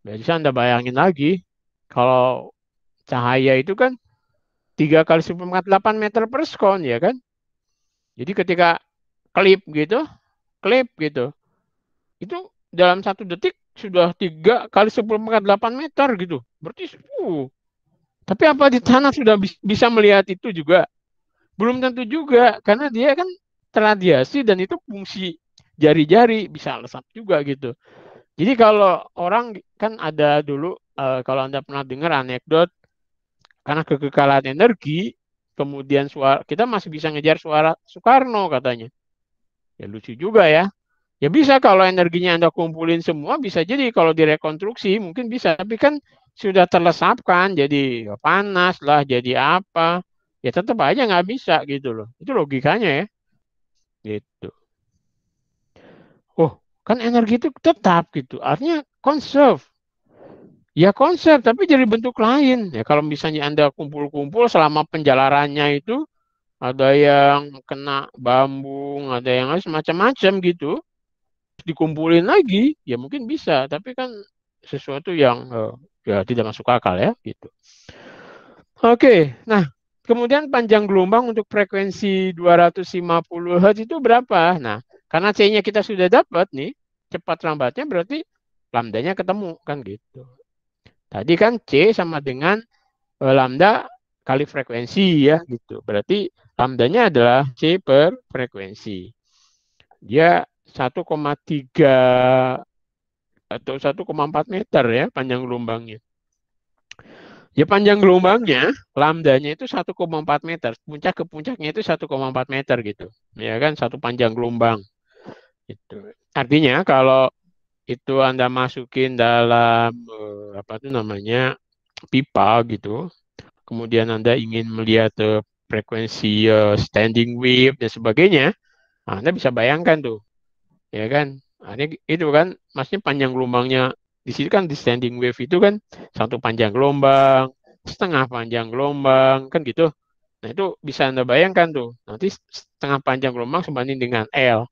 Bisa Anda bayangin lagi, kalau cahaya itu kan 3 kali 10⁸ meter per sekon ya kan. Jadi ketika klip gitu, itu dalam 1 detik sudah 3 kali 10⁻8 meter gitu. Berarti, tapi apa di tanah sudah bisa melihat itu juga? Belum tentu juga, karena dia kan terradiasi dan itu fungsi jari-jari bisa lesap juga gitu. Jadi kalau orang kan ada dulu, kalau Anda pernah dengar anekdot, karena kekekalan energi, kemudian suara kita masih bisa ngejar suara Soekarno katanya. Ya lucu juga ya. Ya bisa kalau energinya Anda kumpulin semua, bisa jadi kalau direkonstruksi mungkin bisa, tapi kan sudah terlesapkan, jadi panas lah, jadi apa, ya tetap aja nggak bisa gitu loh. Itu logikanya ya. Gitu. Oh, kan energi itu tetap gitu, artinya conserve. Ya konsep, tapi jadi bentuk lain. Ya kalau misalnya Anda kumpul-kumpul selama penjalarannya itu, ada yang kena bambu, ada yang macam-macam gitu, dikumpulin lagi, ya mungkin bisa. Tapi kan sesuatu yang ya tidak masuk akal ya gitu. Oke, nah kemudian panjang gelombang untuk frekuensi 250 Hz itu berapa? Nah, karena C-nya kita sudah dapat nih, cepat lambatnya berarti lambdanya ketemu kan gitu. Tadi kan C sama dengan lambda kali frekuensi ya gitu. Berarti lambdanya adalah C per frekuensi. Dia 1,3 atau 1,4 meter ya panjang gelombangnya. Ya panjang gelombangnya, lambdanya itu 1,4 meter. Puncak ke puncaknya itu 1,4 meter gitu. Ya kan, satu panjang gelombang. Gitu. Artinya kalau itu Anda masukin dalam apa itu namanya pipa gitu, kemudian Anda ingin melihat frekuensi standing wave dan sebagainya, Anda bisa bayangkan tuh, ya kan? Ini itu kan, maksudnya panjang gelombangnya di sini kan di standing wave itu kan satu panjang gelombang, setengah panjang gelombang, kan gitu. Nah itu bisa Anda bayangkan tuh, nanti setengah panjang gelombang sebanding dengan L.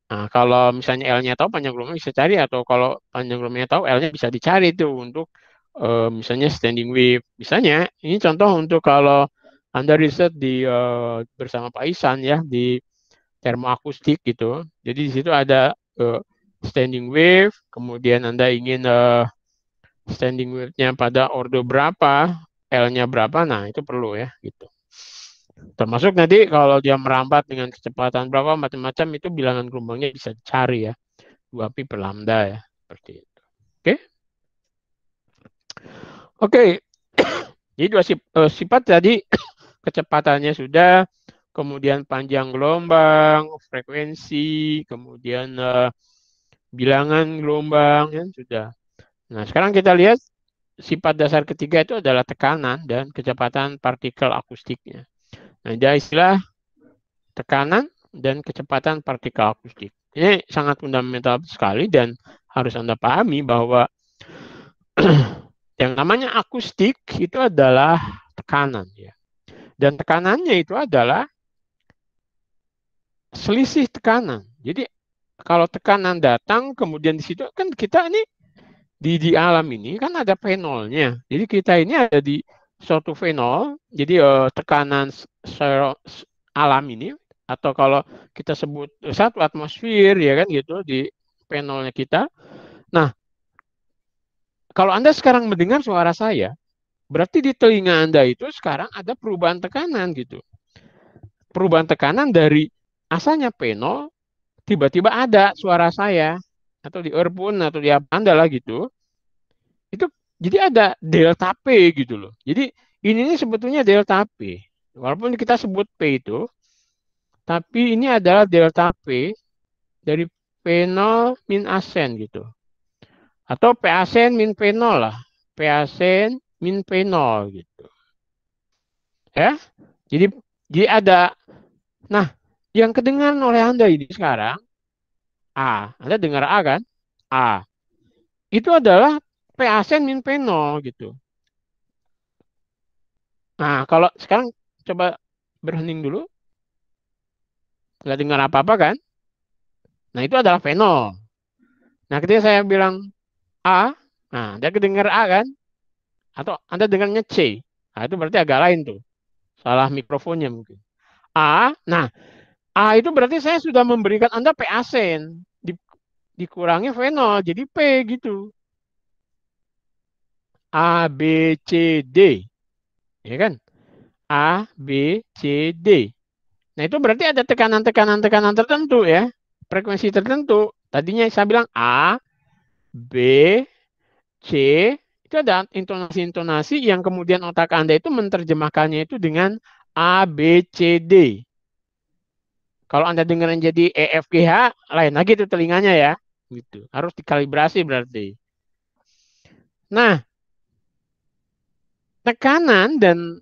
Nah kalau misalnya L-nya tahu, panjang gelombang bisa cari, atau kalau panjang gelombangnya tahu, L-nya bisa dicari tuh untuk misalnya standing wave. Misalnya ini contoh untuk kalau Anda riset di bersama Pak Isan ya di termoakustik gitu. Jadi di situ ada standing wave, kemudian Anda ingin standing wave-nya pada ordo berapa, L-nya berapa, nah itu perlu ya gitu. Termasuk nanti kalau dia merambat dengan kecepatan berapa, macam-macam, itu bilangan gelombangnya bisa dicari ya. 2pi per lambda ya, seperti itu. Oke? Oke. Jadi dua sifat tadi, kecepatannya sudah, kemudian panjang gelombang, frekuensi, kemudian bilangan gelombang ya sudah. Nah, sekarang kita lihat sifat dasar ketiga itu adalah tekanan dan kecepatan partikel akustiknya. Nah, ada istilah tekanan dan kecepatan partikel akustik. Ini sangat fundamental sekali dan harus Anda pahami bahwa yang namanya akustik itu adalah tekanan ya. Dan tekanannya itu adalah selisih tekanan. Jadi kalau tekanan datang, kemudian di situ kan kita ini di alam ini kan ada fenolnya. Jadi kita ini ada di suatu fenol. Jadi tekanan alam ini, atau kalau kita sebut satu atmosfer ya kan gitu di fenolnya kita. Nah, kalau Anda sekarang mendengar suara saya, berarti di telinga Anda itu sekarang ada perubahan tekanan gitu. Perubahan tekanan dari asalnya fenol, tiba-tiba ada suara saya, atau di earphone atau di apa Anda lah gitu. Itu jadi ada delta P gitu loh. Jadi ini sebetulnya delta P. Walaupun kita sebut P itu, tapi ini adalah delta P dari fenol min asen gitu. Atau P asen min fenol lah. P asen min fenol gitu. Ya. Jadi ada, nah yang kedengaran oleh Anda ini sekarang, A. Anda dengar A kan? A. Itu adalah P asen min fenol gitu. Nah, kalau sekarang coba berhening dulu, nggak dengar apa-apa kan? Nah, itu adalah fenol. Nah, ketika saya bilang A, nah, dia kedengar A kan? Atau Anda dengarnya C. Nah, itu berarti agak lain tuh. Salah mikrofonnya mungkin. A, nah, A itu berarti saya sudah memberikan Anda P asen. Dikurangi V0, jadi P gitu. A, B, C, D. Ya kan? A, B, C, D. Nah, itu berarti ada tekanan-tekanan tertentu ya. Frekuensi tertentu. Tadinya saya bilang A, B, C, itu ada intonasi-intonasi yang kemudian otak Anda itu menerjemahkannya itu dengan A, B, C, D. Kalau Anda dengerin jadi E, F, G, H, lain lagi itu telinganya ya. Gitu. Harus dikalibrasi berarti. Nah, tekanan dan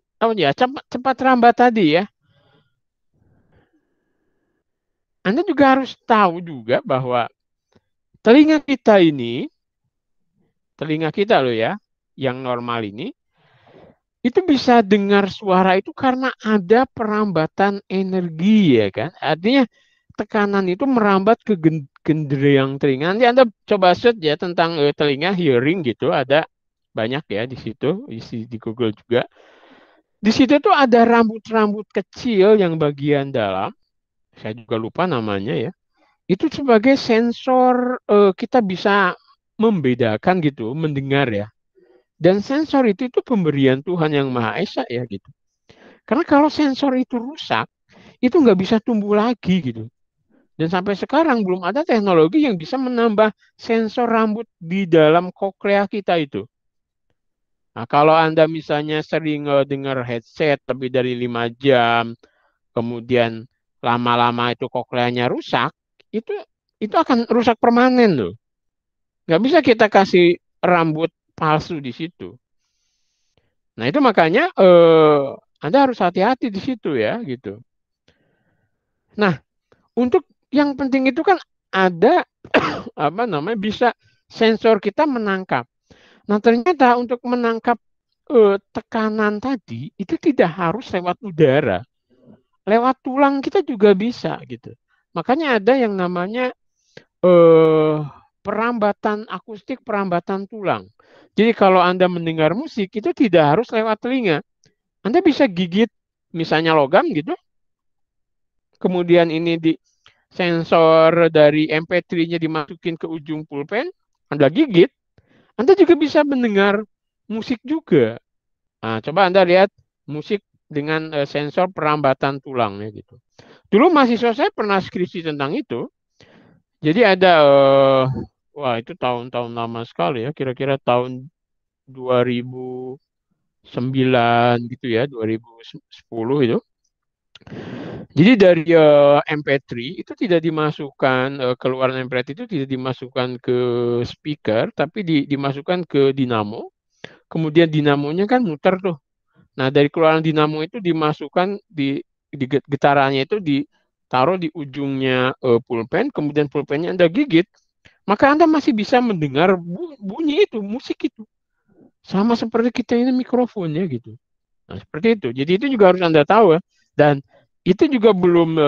cepat rambat tadi ya. Anda juga harus tahu juga bahwa telinga kita loh ya, yang normal ini, itu bisa dengar suara itu karena ada perambatan energi ya kan. Artinya tekanan itu merambat ke genderiang telinga. Nanti Anda coba search ya tentang telinga, hearing gitu, ada banyak ya di situ, isi di Google juga. Di situ tuh ada rambut-rambut kecil yang bagian dalam, saya juga lupa namanya ya. Itu sebagai sensor kita bisa membedakan gitu, mendengar ya. Dan sensor itu pemberian Tuhan yang Maha Esa ya gitu. Karena kalau sensor itu rusak, itu nggak bisa tumbuh lagi gitu. Dan sampai sekarang belum ada teknologi yang bisa menambah sensor rambut di dalam koklea kita itu. Nah, kalau Anda misalnya sering dengar headset lebih dari 5 jam, kemudian lama-lama itu kokleanya rusak, itu akan rusak permanen loh. Nggak bisa kita kasih rambut palsu di situ. Nah itu makanya Anda harus hati-hati di situ ya gitu. Nah untuk yang penting itu kan ada apa namanya bisa sensor kita menangkap. Nah ternyata untuk menangkap tekanan tadi itu tidak harus lewat udara, lewat tulang kita juga bisa gitu. Makanya ada yang namanya perambatan akustik, perambatan tulang. Jadi kalau Anda mendengar musik itu tidak harus lewat telinga. Anda bisa gigit misalnya logam gitu. Kemudian ini di sensor dari MP3-nya dimasukin ke ujung pulpen, Anda gigit, Anda juga bisa mendengar musik juga. Nah, coba Anda lihat musik dengan sensor perambatan tulangnya gitu. Dulu mahasiswa saya pernah skripsi tentang itu. Jadi ada wah itu tahun-tahun lama sekali ya, kira-kira tahun 2009 gitu ya, 2010 itu. Jadi dari MP3 itu tidak dimasukkan keluaran MP3 itu tidak dimasukkan ke speaker, tapi dimasukkan ke dinamo. Kemudian dinamonya kan muter tuh. Nah dari keluaran dinamo itu dimasukkan di getarannya itu ditaruh di ujungnya pulpen, kemudian pulpennya Anda gigit, maka Anda masih bisa mendengar bunyi itu, musik itu. Sama seperti kita ini mikrofonnya gitu. Nah, seperti itu. Jadi itu juga harus Anda tahu ya. Dan itu juga belum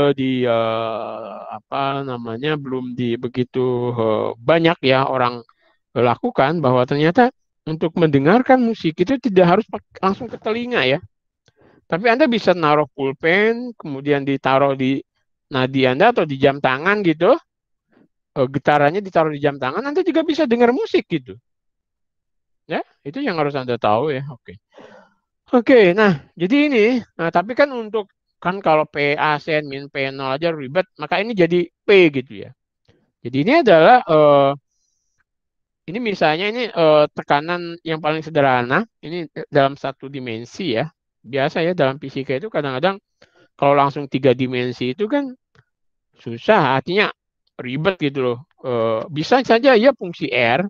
apa namanya belum begitu banyak ya orang lakukan bahwa ternyata untuk mendengarkan musik itu tidak harus langsung ke telinga ya. Tapi Anda bisa naruh pulpen, kemudian ditaruh di nadi Anda atau di jam tangan gitu. Getarannya ditaruh di jam tangan, Anda juga bisa dengar musik gitu. Ya, itu yang harus Anda tahu ya. Oke. Oke, nah jadi ini, nah tapi kan untuk kan kalau P asen min P0 aja ribet, maka ini jadi P gitu ya. Jadi ini adalah ini misalnya ini tekanan yang paling sederhana, ini dalam satu dimensi ya. Biasa ya dalam fisika itu kadang-kadang kalau langsung 3 dimensi itu kan susah, artinya ribet gitu loh. Bisa saja ya fungsi R,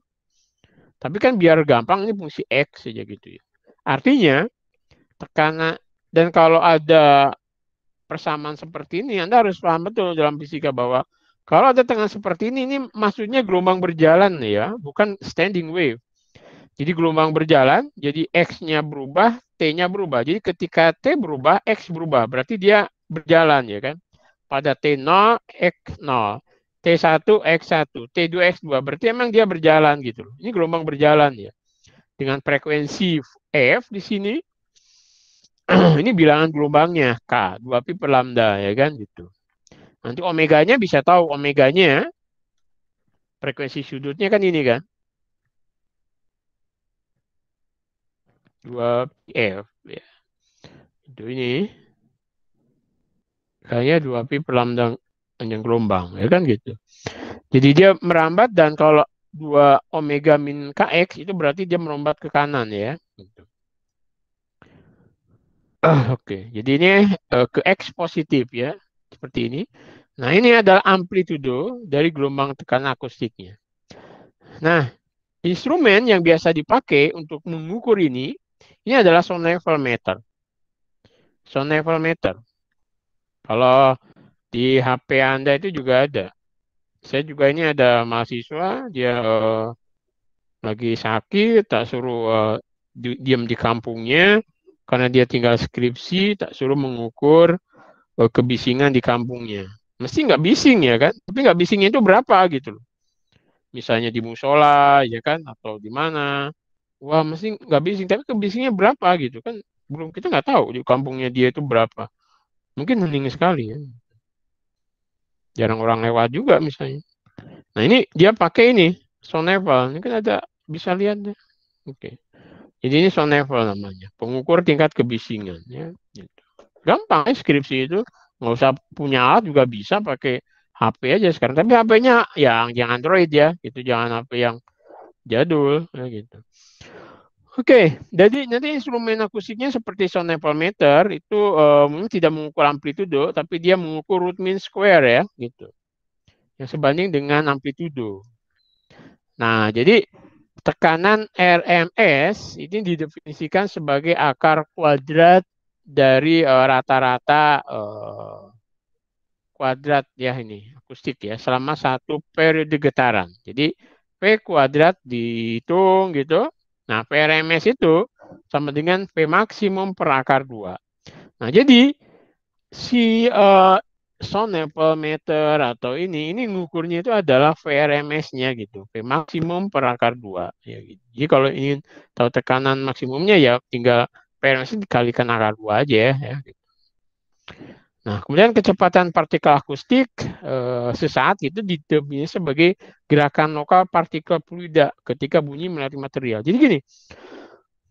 tapi kan biar gampang ini fungsi X saja gitu ya. Artinya tekanan dan kalau ada persamaan seperti ini, Anda harus paham betul dalam fisika bahwa kalau ada tekanan seperti ini maksudnya gelombang berjalan ya, bukan standing wave. Jadi gelombang berjalan, jadi X-nya berubah, T-nya berubah. Jadi ketika T berubah, X berubah. Berarti dia berjalan ya kan. Pada T0, X0. T1, X1. T2, X2. Berarti emang dia berjalan gitu. Ini gelombang berjalan ya. Dengan frekuensi F di sini, ini bilangan gelombangnya K, 2pi per lambda ya kan gitu. Nanti omeganya bisa tahu, omeganya frekuensi sudutnya kan ini kan. 2F ya. Itu ini. Kayaknya 2pi per lambda panjang gelombang, ya kan gitu. Jadi dia merambat dan kalau 2 omega min kx itu berarti dia merambat ke kanan ya. Gitu. Oke, jadi ini ke X positif ya, seperti ini. Nah, ini adalah amplitudo dari gelombang tekanan akustiknya. Nah, instrumen yang biasa dipakai untuk mengukur ini adalah sound level meter. Sound level meter. Kalau di HP Anda itu juga ada. Saya juga ini ada mahasiswa, dia lagi sakit, tak suruh diam di kampungnya, karena dia tinggal skripsi, tak suruh mengukur kebisingan di kampungnya. Mesti nggak bising ya kan? Tapi nggak bisingnya itu berapa gitu loh. Misalnya di musola ya kan, atau di mana. Wah mesti nggak bising, tapi kebisingnya berapa gitu kan? Belum, kita nggak tahu di kampungnya dia itu berapa. Mungkin hening sekali ya. Jarang orang lewat juga misalnya. Nah ini dia pakai ini sound level. Ini kan ada, bisa lihat deh. Oke. Jadi ini sound level namanya, pengukur tingkat kebisingan ya. Gitu. Gampang skripsi itu, nggak usah punya alat juga bisa pakai HP aja sekarang. Tapi HP-nya yang Android ya, itu jangan HP yang jadul ya gitu. Oke, jadi nanti instrumen akustiknya seperti sound level meter itu tidak mengukur amplitudo, tapi dia mengukur root mean square ya gitu. Yang sebanding dengan amplitudo. Nah, jadi tekanan RMS ini didefinisikan sebagai akar kuadrat dari rata-rata kuadrat ya ini akustik ya selama satu periode getaran. Jadi P kuadrat dihitung gitu. Nah, PRMS itu sama dengan P maksimum per akar 2. Nah, jadi si sound level meter atau ini ngukurnya itu adalah VRMS-nya gitu, P maksimum per akar 2 ya gitu. Jadi kalau ingin tahu tekanan maksimumnya ya tinggal PRMS dikalikan akar 2 aja ya gitu. Nah, kemudian kecepatan partikel akustik sesaat itu didefinisikan sebagai gerakan lokal partikel fluida ketika bunyi melewati material. Jadi gini,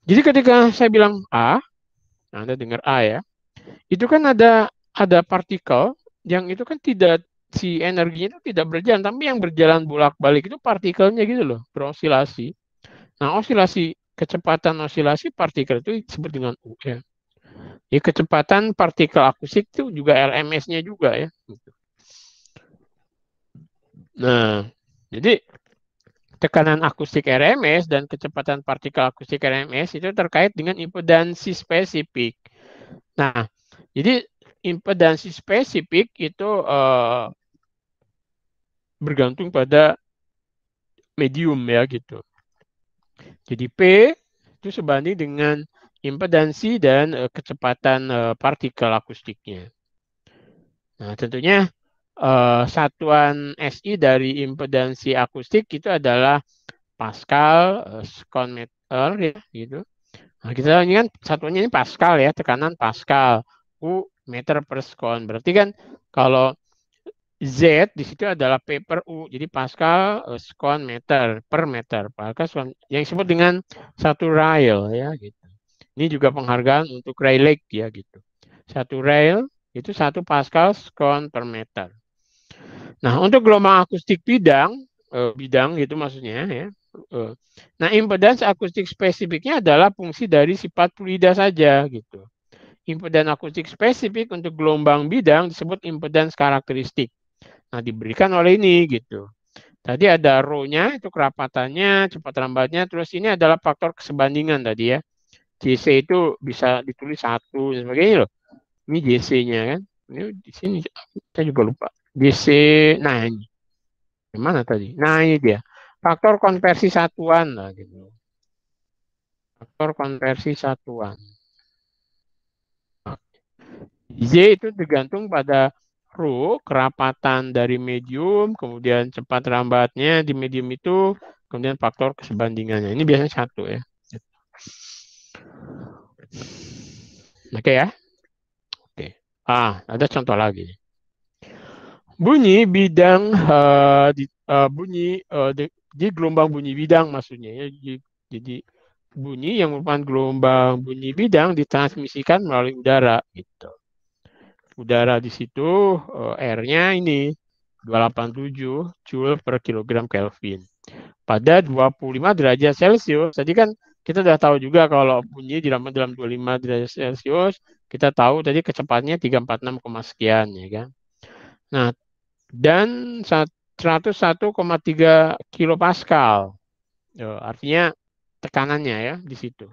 jadi ketika saya bilang A, Anda dengar A ya, itu kan ada partikel yang itu kan tidak, si energinya itu tidak berjalan, tapi yang berjalan bolak-balik itu partikelnya gitu loh, berosilasi. Nah, kecepatan osilasi partikel itu disebut dengan U ya. Ya, kecepatan partikel akustik itu juga RMS-nya juga ya. Nah, jadi tekanan akustik RMS dan kecepatan partikel akustik RMS itu terkait dengan impedansi spesifik. Nah, jadi impedansi spesifik itu bergantung pada medium ya gitu. Jadi P itu sebanding dengan impedansi dan kecepatan partikel akustiknya. Nah, tentunya satuan SI dari impedansi akustik itu adalah Pascal sekon meter ya gitu. Nah, kita ini kan satuannya ini Pascal ya, tekanan Pascal, U meter per sekon. Berarti kan kalau Z di situ adalah P per U. Jadi Pascal sekon meter per meter. Pascal sekon, yang disebut dengan satu rail ya gitu. Ini juga penghargaan untuk Rayleigh ya gitu. Satu rail itu 1 Pascal sekon per meter. Nah, untuk gelombang akustik bidang gitu maksudnya ya. Nah, impedans akustik spesifiknya adalah fungsi dari sifat fluida saja gitu. Impedans akustik spesifik untuk gelombang bidang disebut impedans karakteristik. Nah, diberikan oleh ini gitu. Tadi ada rho-nya, itu kerapatannya, cepat lambatnya, terus ini adalah faktor kesebandingan tadi ya. JC itu bisa ditulis 1 dan sebagainya loh. Ini JC-nya kan. Ini di sini saya juga lupa. JC, nah ini. Gimana tadi? Nah ini dia. Faktor konversi satuan lah gitu. Faktor konversi satuan. Z itu tergantung pada rho, kerapatan dari medium, kemudian cepat lambatnya di medium itu, kemudian faktor kesebandingannya. Ini biasanya 1 ya. Oke ya. Oke. Ada contoh lagi. bunyi bidang di gelombang bunyi bidang maksudnya ya. Jadi bunyi yang merupakan gelombang bunyi bidang ditransmisikan melalui udara gitu. Udara di situ R-nya ini 287 Joule per kilogram Kelvin. Pada 25 derajat Celcius, tadi kan kita sudah tahu juga kalau bunyi dalam 25 derajat Celcius, kita tahu tadi kecepatannya 346, sekian ya kan. Nah, dan 101,3 kilopascal. Artinya tekanannya ya di situ.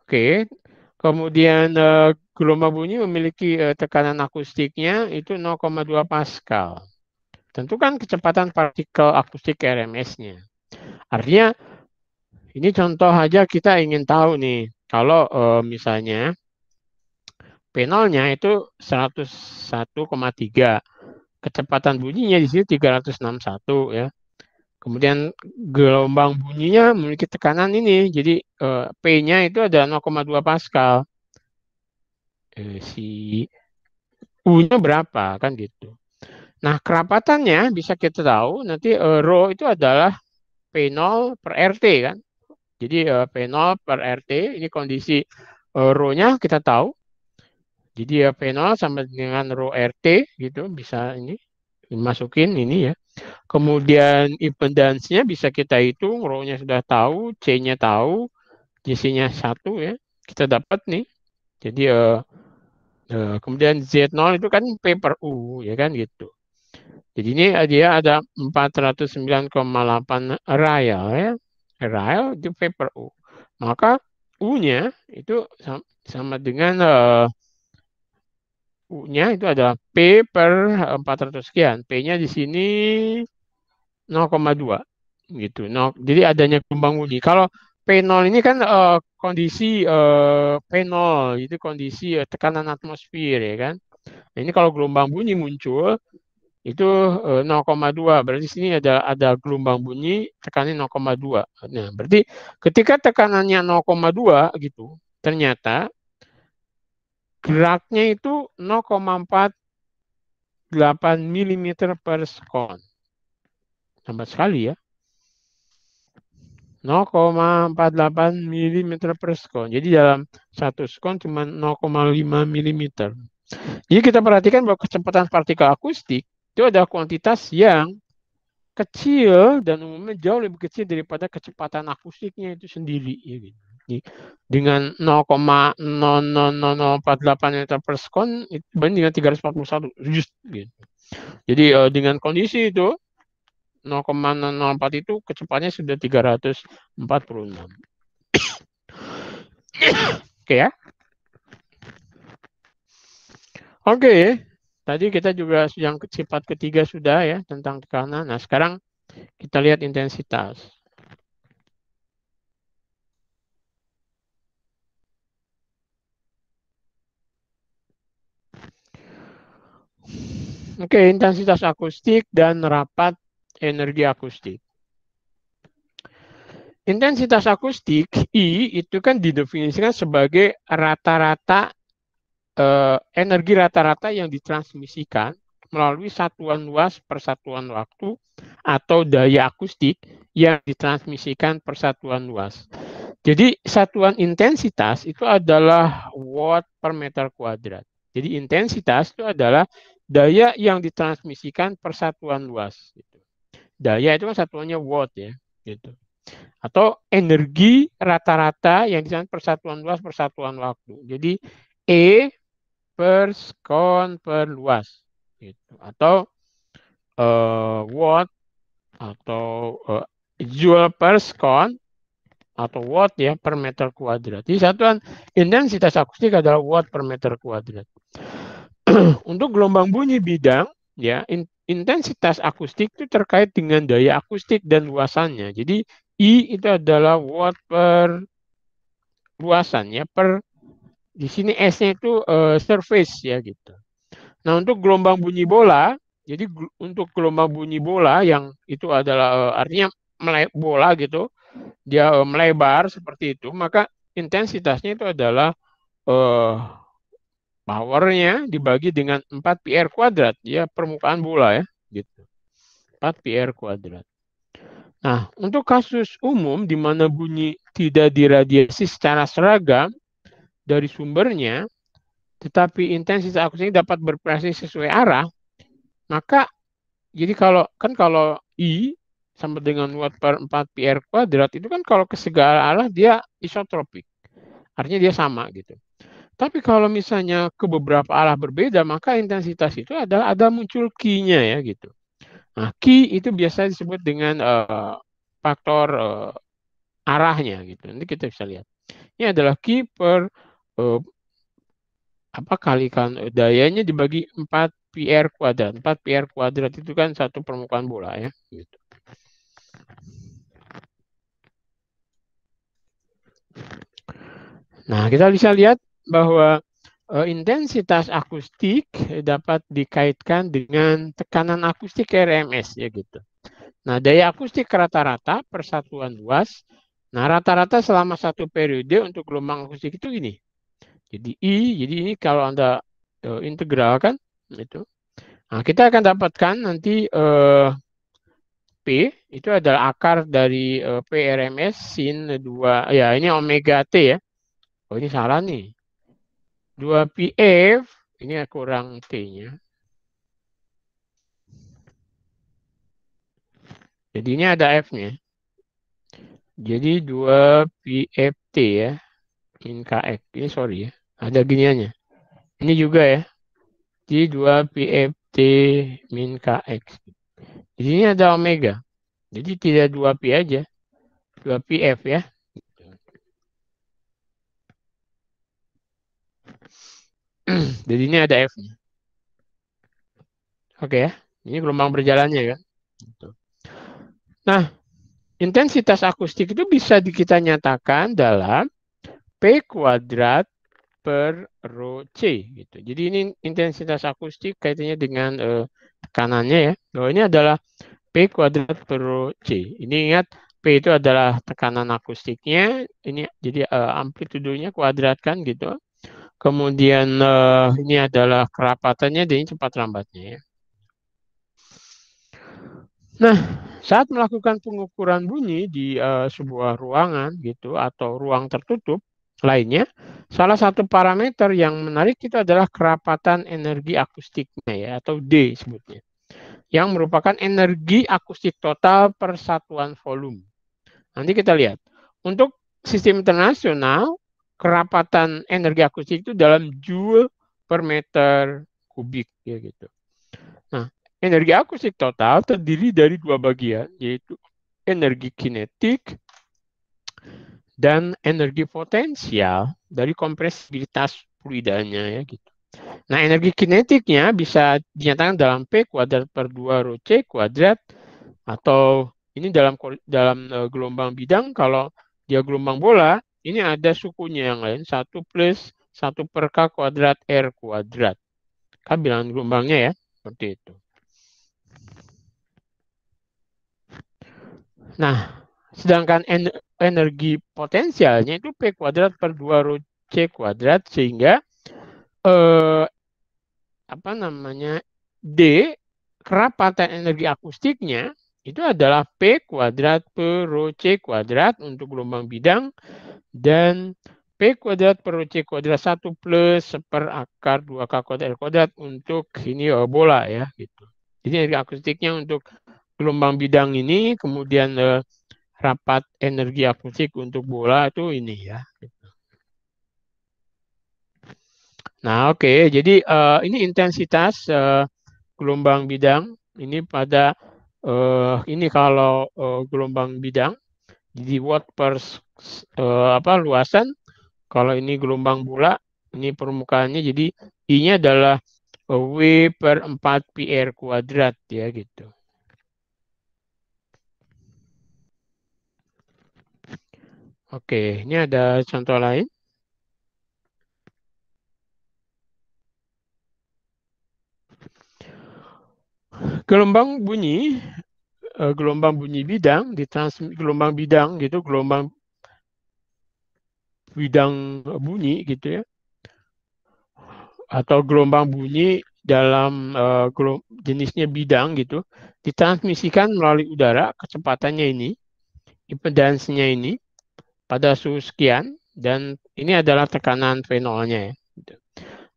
Oke. Kemudian gelombang bunyi memiliki tekanan akustiknya itu 0,2 pascal. Tentu kan kecepatan partikel akustik RMS-nya. Artinya ini contoh aja kita ingin tahu nih, kalau misalnya P0-nya itu 101,3. Kecepatan bunyinya di sini 361 ya. Kemudian gelombang bunyinya memiliki tekanan ini. Jadi P-nya itu ada 0,2 pascal. Si U-nya berapa kan gitu. Nah, kerapatannya bisa kita tahu nanti rho itu adalah P0 per RT kan. Jadi P0 per RT ini kondisi rho-nya kita tahu. Jadi P0 sama dengan rho RT gitu, bisa ini dimasukin ini ya. Kemudian impedance-nya bisa kita hitung, rho-nya sudah tahu, C-nya tahu, JC-nya 1 ya. Kita dapat nih. Jadi kemudian Z0 itu kan P per U ya kan gitu. Jadi ini dia ada 409,8 radial ya. Radial itu P per U. Maka U-nya itu sama dengan U-nya itu adalah P per 400 sekian. P-nya di sini 0,2 gitu. Jadi adanya gelombang bunyi. Kalau P0 ini kan kondisi P0 itu kondisi tekanan atmosfer ya kan. Nah, ini kalau gelombang bunyi muncul itu 0,2. Berarti sini ada gelombang bunyi tekanannya 0,2. Nah, berarti ketika tekanannya 0,2 gitu, ternyata geraknya itu 0,48 mm per sekon. Lambat sekali ya. 0,48 mm per sekon. Jadi dalam 1 sekon cuma 0,5 mm. Jadi kita perhatikan bahwa kecepatan partikel akustik itu ada kuantitas yang kecil dan umumnya jauh lebih kecil daripada kecepatan akustiknya itu sendiri. Ya, gitu. Jadi, dengan 0,00048 meter per sekon itu banding dengan 341 just gitu. Jadi dengan kondisi itu 0,004 itu kecepatannya sudah 346. Oke ya. Oke. Tadi kita juga yang sifat ketiga sudah ya tentang tekanan. Nah, sekarang kita lihat intensitas. Oke, intensitas akustik dan rapat energi akustik. Intensitas akustik I itu kan didefinisikan sebagai rata-rata energi rata-rata yang ditransmisikan melalui satuan luas per satuan waktu atau daya akustik yang ditransmisikan per satuan luas. Jadi satuan intensitas itu adalah watt per meter kuadrat. Jadi intensitas itu adalah daya yang ditransmisikan per satuan luas. Daya itu kan satuannya watt ya, gitu. Atau energi rata-rata yang disebut persatuan luas persatuan waktu. Jadi E per sekon per luas, gitu. Atau watt atau joule per sekon atau watt ya per meter kuadrat. Jadi satuan intensitas akustik adalah watt per meter kuadrat. Untuk gelombang bunyi bidang ya intensitas akustik itu terkait dengan daya akustik dan luasannya. Jadi I itu adalah watt per luasan ya per di sini S-nya itu surface ya gitu. Nah, untuk gelombang bunyi bola, jadi untuk gelombang bunyi bola yang itu adalah artinya bola gitu, dia melebar seperti itu, maka intensitasnya itu adalah powernya dibagi dengan 4 pi r kuadrat, ya permukaan bola ya, gitu. 4 pi r kuadrat. Nah, untuk kasus umum di mana bunyi tidak diradiasi secara seragam dari sumbernya, tetapi intensitas akustik dapat bervariasi sesuai arah, maka jadi kalau I sama dengan watt per 4 pi r kuadrat itu kan kalau ke segala arah dia isotropik. Artinya dia sama gitu. Tapi kalau misalnya ke beberapa arah berbeda, maka intensitas itu ada muncul Q-nya ya gitu. Nah, Q itu biasa disebut dengan faktor arahnya gitu. Nanti kita bisa lihat. Ini adalah Q per kalikan dayanya dibagi 4 pi r kuadrat. 4 pi r kuadrat itu kan satu permukaan bola ya gitu. Nah, kita bisa lihat bahwa intensitas akustik dapat dikaitkan dengan tekanan akustik RMS ya gitu. Nah, daya akustik rata-rata persatuan luas. Nah, rata-rata selama satu periode untuk gelombang akustik itu ini. Jadi jadi ini kalau Anda integral kan itu. Nah, kita akan dapatkan nanti P itu adalah akar dari P RMS sin 2 ya ini omega T ya. Oh, ini salah nih. 2 PF ini kurang T-nya. Jadi ini ada F-nya. Jadi 2 PFT ya. Min KX. Ini sorry ya. Ada giniannya. Ini juga ya. Jadi 2 PFT min KX. Jadi ini ada omega. Jadi tidak 2 P aja. 2 PF ya. Jadi ini ada F-nya. Oke ya. Ini gelombang berjalannya kan. Nah, intensitas akustik itu bisa kita nyatakan dalam P kuadrat per rho C gitu. Jadi ini intensitas akustik kaitannya dengan tekanannya ya. Oh, ini adalah P kuadrat per rho C. Ini ingat P itu adalah tekanan akustiknya. Ini jadi amplitudenya kuadratkan gitu. Kemudian ini adalah kerapatannya dan ini cepat lambatnya ya. Nah, saat melakukan pengukuran bunyi di sebuah ruangan gitu atau ruang tertutup lainnya, salah satu parameter yang menarik itu adalah kerapatan energi akustiknya ya atau D sebutnya. Yang merupakan energi akustik total per satuan volume. Nanti kita lihat. Untuk sistem internasional, kerapatan energi akustik itu dalam joule per meter kubik ya gitu. Nah, energi akustik total terdiri dari dua bagian, yaitu energi kinetik dan energi potensial dari kompresibilitas fluidanya ya gitu. Nah, energi kinetiknya bisa dinyatakan dalam P kuadrat per 2 rho C kuadrat atau ini dalam gelombang bidang. Kalau dia gelombang bola, ini ada sukunya yang lain 1 plus 1 per K kuadrat R kuadrat. Kan bilangan gelombangnya ya, seperti itu. Nah, sedangkan energi potensialnya itu P kuadrat per 2 rho C kuadrat sehingga D kerapatan energi akustiknya itu adalah P kuadrat per rho C kuadrat untuk gelombang bidang dan P kuadrat per rho C kuadrat 1 plus per akar 2K kuadrat R kuadrat untuk ini bola ya gitu. Jadi energi akustiknya untuk gelombang bidang ini, kemudian rapat energi akustik untuk bola itu ini ya. Nah, oke. Jadi ini intensitas gelombang bidang ini pada ini kalau gelombang bidang jadi watt per luasan. Kalau ini gelombang bola, ini permukaannya jadi I-nya adalah W per 4 pi R kuadrat ya gitu. Oke, ini ada contoh lain. Gelombang bunyi bidang di gelombang bidang gitu, gelombang bidang bunyi gitu ya. atau gelombang bunyi dalam jenisnya bidang gitu ditransmisikan melalui udara, kecepatannya ini, impedansnya ini pada suhu sekian, dan ini adalah tekanan V0-nya ya.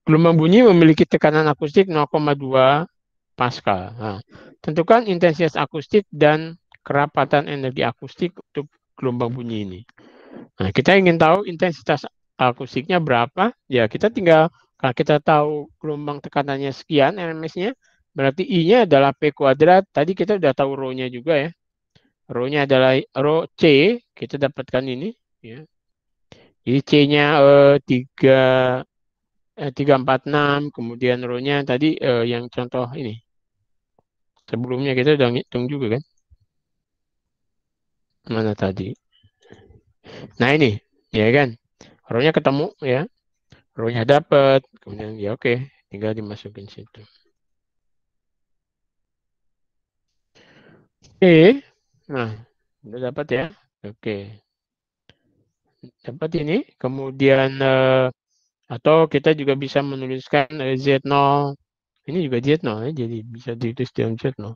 Gelombang bunyi memiliki tekanan akustik 0,2 Pascal. Nah, tentukan intensitas akustik dan kerapatan energi akustik untuk gelombang bunyi ini. Nah, kita ingin tahu intensitas akustiknya berapa, ya kita tinggal, kalau kita tahu gelombang tekanannya sekian RMS-nya, berarti I-nya adalah P kuadrat. Tadi kita udah tahu rho-nya juga ya. Rho-nya adalah rho C, kita dapatkan ini. Ya. Jadi C-nya 346, kemudian rho-nya tadi yang contoh ini. Sebelumnya kita udah ngitung juga kan. Mana tadi? Nah ini, ya kan. Rho-nya ketemu ya. Rho-nya dapat, kemudian ya oke, tinggal dimasukin situ. Oke. Nah, udah dapat ya. Oke. Dapat ini, kemudian atau kita juga bisa menuliskan Z0. Ini juga Z0 ya, jadi bisa ditulis dalam Z0.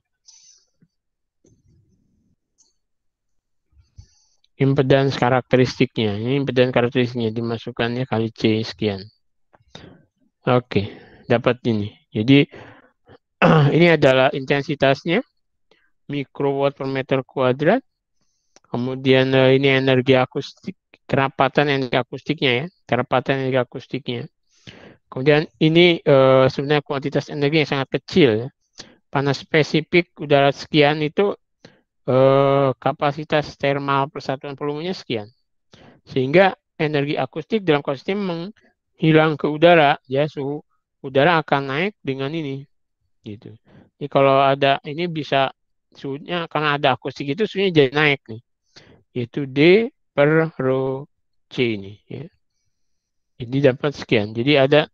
Impedans karakteristiknya. Ini impedans karakteristiknya dimasukkannya kali C sekian. Oke, dapat ini. Jadi ini adalah intensitasnya mikrowatt per meter kuadrat. Kemudian ini energi akustik, kerapatan energi akustiknya ya, kerapatan energi akustiknya. Kemudian ini sebenarnya kuantitas energi yang sangat kecil ya. Panas spesifik udara sekian itu kapasitas termal persatuan volumenya sekian. Sehingga energi akustik dalam kasus ini menghilang ke udara, ya suhu udara akan naik dengan ini. Gitu. Jadi kalau ada ini bisa suhunya, karena ada akustik itu suhunya jadi naik nih. Yaitu D per rho C ini. Ya. Jadi dapat sekian. Jadi ada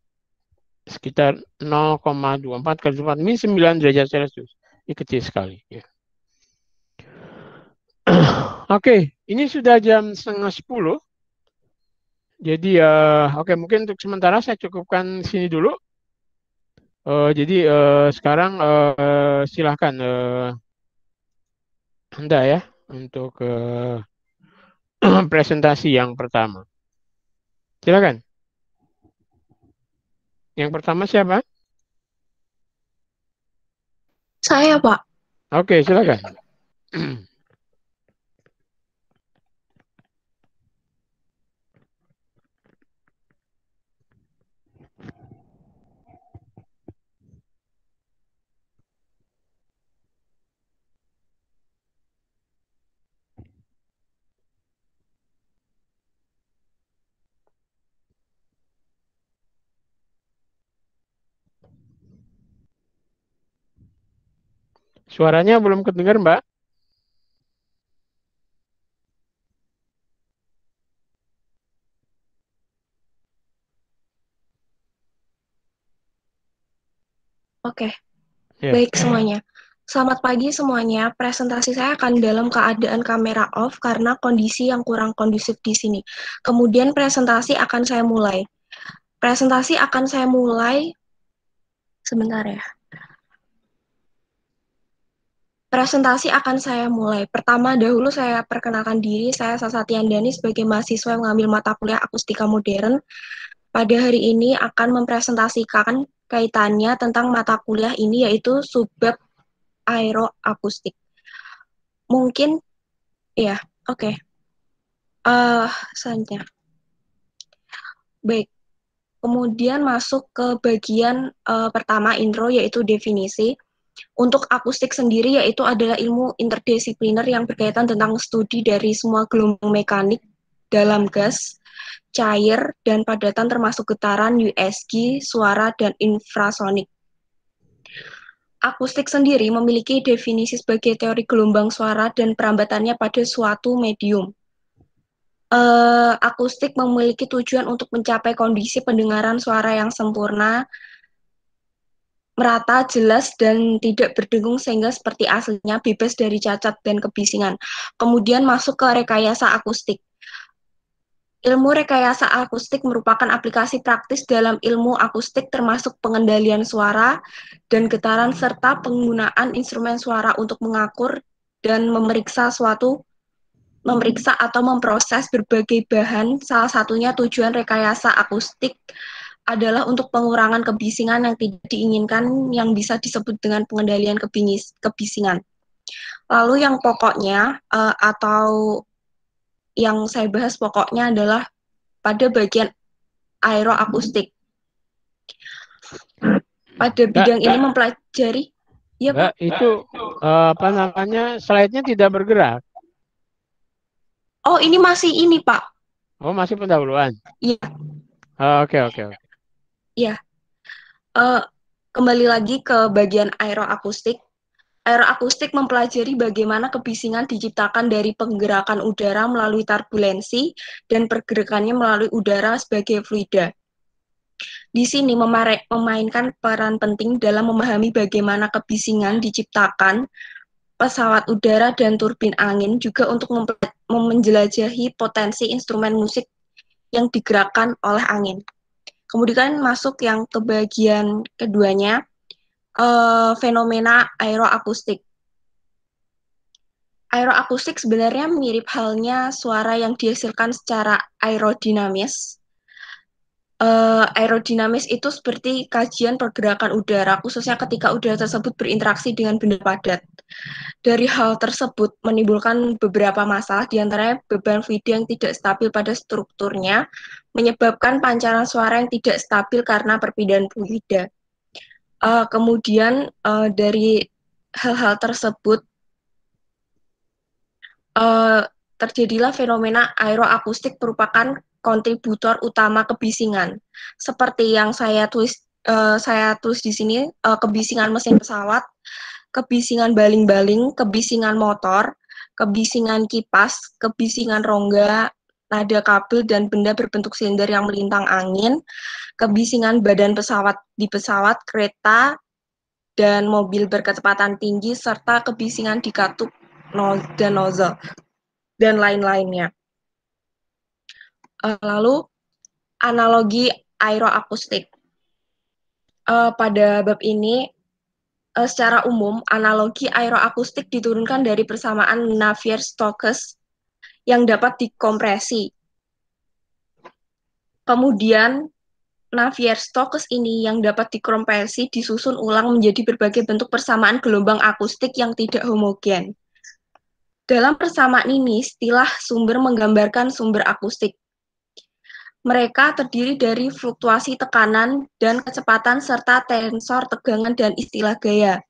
sekitar 0,24 kali 4 min 9 derajat Celcius. Ini kecil sekali. Ya. Oke, ini sudah jam 9:30. Jadi oke, mungkin untuk sementara saya cukupkan sini dulu. Jadi sekarang silahkan Anda ya untuk presentasi yang pertama. Silakan. Yang pertama siapa? Saya, Pak. Oke, silakan. Suaranya belum kedengar, Mbak. Oke, Ya. baik semuanya. Selamat pagi semuanya. Presentasi saya akan dalam keadaan kamera off karena kondisi yang kurang kondusif di sini. Kemudian presentasi akan saya mulai. Sebentar ya. Presentasi akan saya mulai. Pertama dahulu saya perkenalkan diri, saya Sasati Andani sebagai mahasiswa yang mengambil mata kuliah akustika modern. Pada hari ini akan mempresentasikan kaitannya tentang mata kuliah ini yaitu subbab aeroakustik. Mungkin ya, oke. Selanjutnya. Baik. Kemudian masuk ke bagian pertama intro yaitu definisi. Untuk akustik sendiri yaitu adalah ilmu interdisipliner yang berkaitan tentang studi dari semua gelombang mekanik dalam gas, cair, dan padatan termasuk getaran, USG, suara, dan infrasonik. Akustik sendiri memiliki definisi sebagai teori gelombang suara dan perambatannya pada suatu medium. Akustik memiliki tujuan untuk mencapai kondisi pendengaran suara yang sempurna, merata, jelas, dan tidak berdengung sehingga seperti aslinya, bebas dari cacat dan kebisingan. Kemudian masuk ke rekayasa akustik. Ilmu rekayasa akustik merupakan aplikasi praktis dalam ilmu akustik termasuk pengendalian suara dan getaran serta penggunaan instrumen suara untuk mengakur dan memeriksa atau memproses berbagai bahan. Salah satunya tujuan rekayasa akustik adalah untuk pengurangan kebisingan yang tidak diinginkan yang bisa disebut dengan pengendalian kebisingan. Lalu yang pokoknya atau yang saya bahas pokoknya adalah pada bagian aeroakustik. Pada bidang ini mempelajari, ya Mbak, Pak? itu apa namanya, slide-nya tidak bergerak. Oh, ini masih ini Pak. Oh, masih pendahuluan. Iya, Oke, oke, oke. iya. Kembali lagi ke bagian aeroakustik. Aeroakustik mempelajari bagaimana kebisingan diciptakan dari penggerakan udara melalui turbulensi dan pergerakannya melalui udara sebagai fluida. Di sini memainkan peran penting dalam memahami bagaimana kebisingan diciptakan pesawat udara dan turbin angin, juga untuk menjelajahi potensi instrumen musik yang digerakkan oleh angin. Kemudian masuk yang ke bagian keduanya, fenomena aeroakustik. Aeroakustik sebenarnya mirip halnya suara yang dihasilkan secara aerodinamis. Aerodinamis itu seperti kajian pergerakan udara, khususnya ketika udara tersebut berinteraksi dengan benda padat. Dari hal tersebut menimbulkan beberapa masalah, diantaranya beban fluida yang tidak stabil pada strukturnya, menyebabkan pancaran suara yang tidak stabil karena perpindahan fluida. Kemudian dari hal-hal tersebut terjadilah fenomena aeroakustik merupakan kontributor utama kebisingan. Seperti yang saya tulis di sini, kebisingan mesin pesawat, kebisingan baling-baling, kebisingan motor, kebisingan kipas, kebisingan rongga, nada kabel dan benda berbentuk silinder yang melintang angin, kebisingan badan pesawat di pesawat, kereta, dan mobil berkecepatan tinggi, serta kebisingan di katup dan nozzle, dan lain-lainnya. Lalu, analogi aeroakustik. Pada bab ini, secara umum, analogi aeroakustik diturunkan dari persamaan Navier-Stokes yang dapat dikompresi. Kemudian, Navier-Stokes ini yang dapat dikompresi disusun ulang menjadi berbagai bentuk persamaan gelombang akustik yang tidak homogen. Dalam persamaan ini, istilah sumber menggambarkan sumber akustik. Mereka terdiri dari fluktuasi tekanan dan kecepatan serta tensor tegangan dan istilah gaya.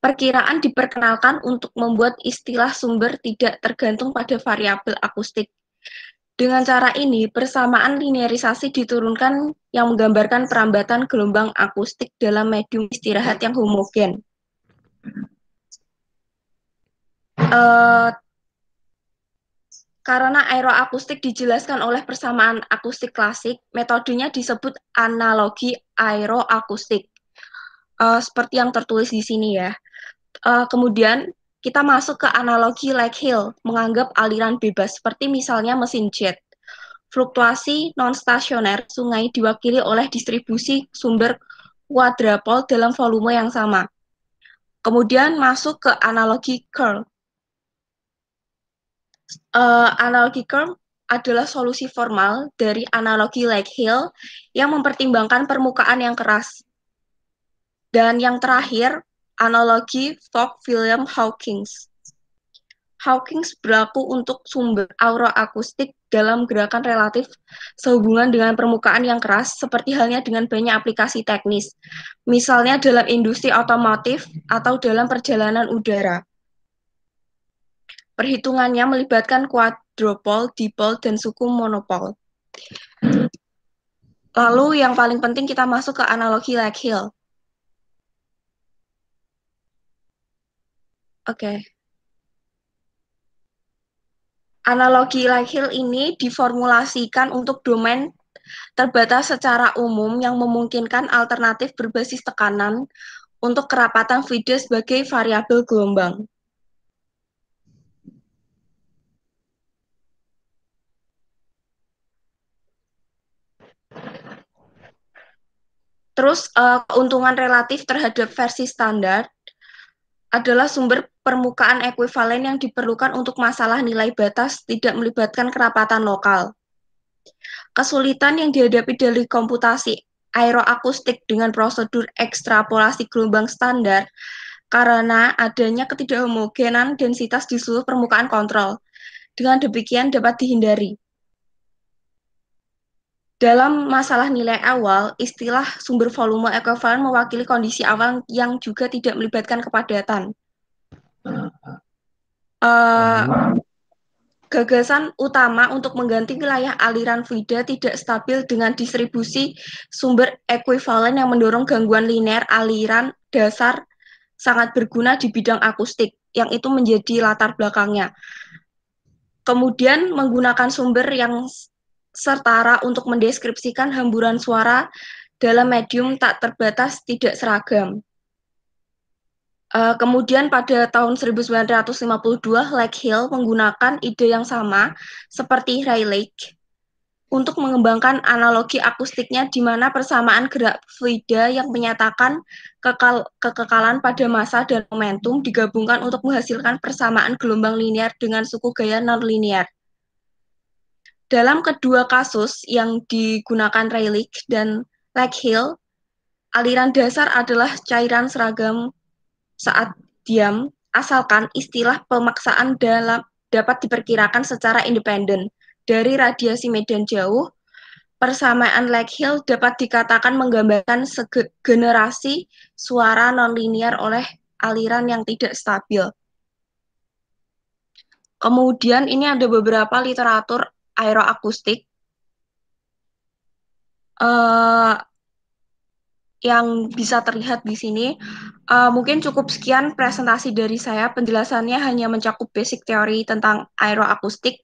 Perkiraan diperkenalkan untuk membuat istilah sumber tidak tergantung pada variabel akustik. Dengan cara ini, persamaan linearisasi diturunkan yang menggambarkan perambatan gelombang akustik dalam medium istirahat yang homogen. Karena aeroakustik dijelaskan oleh persamaan akustik klasik, metodenya disebut analogi aeroakustik. Seperti yang tertulis di sini ya. Kemudian kita masuk ke analogi Lake-Hill, menganggap aliran bebas, seperti misalnya mesin jet. Fluktuasi non-stasioner sungai diwakili oleh distribusi sumber quadrupole dalam volume yang sama. Kemudian masuk ke analogi curl. Analogi curl adalah solusi formal dari analogi Lake-Hill yang mempertimbangkan permukaan yang keras. Dan yang terakhir, analogi Fock-William Hawkins. Hawkins berlaku untuk sumber aeroakustik dalam gerakan relatif sehubungan dengan permukaan yang keras, seperti halnya dengan banyak aplikasi teknis, misalnya dalam industri otomotif atau dalam perjalanan udara. Perhitungannya melibatkan quadrupole, dipole, dan suku monopole. Lalu yang paling penting kita masuk ke analogi Lake-Hill. Oke. Analogi Lake-Hill ini diformulasikan untuk domain terbatas secara umum yang memungkinkan alternatif berbasis tekanan untuk kerapatan fluida sebagai variabel gelombang. Terus keuntungan relatif terhadap versi standar adalah sumber permukaan ekuivalen yang diperlukan untuk masalah nilai batas tidak melibatkan kerapatan lokal. Kesulitan yang dihadapi dari komputasi aeroakustik dengan prosedur ekstrapolasi gelombang standar karena adanya ketidakhomogenan densitas di seluruh permukaan kontrol. Dengan demikian dapat dihindari. Dalam masalah nilai awal, istilah sumber volume ekuivalen mewakili kondisi awal yang juga tidak melibatkan kepadatan. Gagasan utama untuk mengganti wilayah aliran fluida tidak stabil dengan distribusi sumber ekuivalen yang mendorong gangguan linear aliran dasar sangat berguna di bidang akustik, yang itu menjadi latar belakangnya. Kemudian menggunakan sumber yang setara untuk mendeskripsikan hamburan suara dalam medium tak terbatas tidak seragam. Kemudian pada tahun 1952, Lakehill menggunakan ide yang sama seperti Rayleigh untuk mengembangkan analogi akustiknya di mana persamaan gerak fluida yang menyatakan kekekalan pada massa dan momentum digabungkan untuk menghasilkan persamaan gelombang linear dengan suku gaya non-linear. Dalam kedua kasus yang digunakan Rayleigh dan Lakehill, aliran dasar adalah cairan seragam saat diam, asalkan istilah pemaksaan dapat diperkirakan secara independen. Dari radiasi medan jauh, persamaan Lakehill dapat dikatakan menggambarkan generasi suara nonlinear oleh aliran yang tidak stabil. Kemudian ini ada beberapa literatur aeroakustik yang bisa terlihat di sini. Mungkin cukup sekian presentasi dari saya. Penjelasannya hanya mencakup basic teori tentang aeroakustik.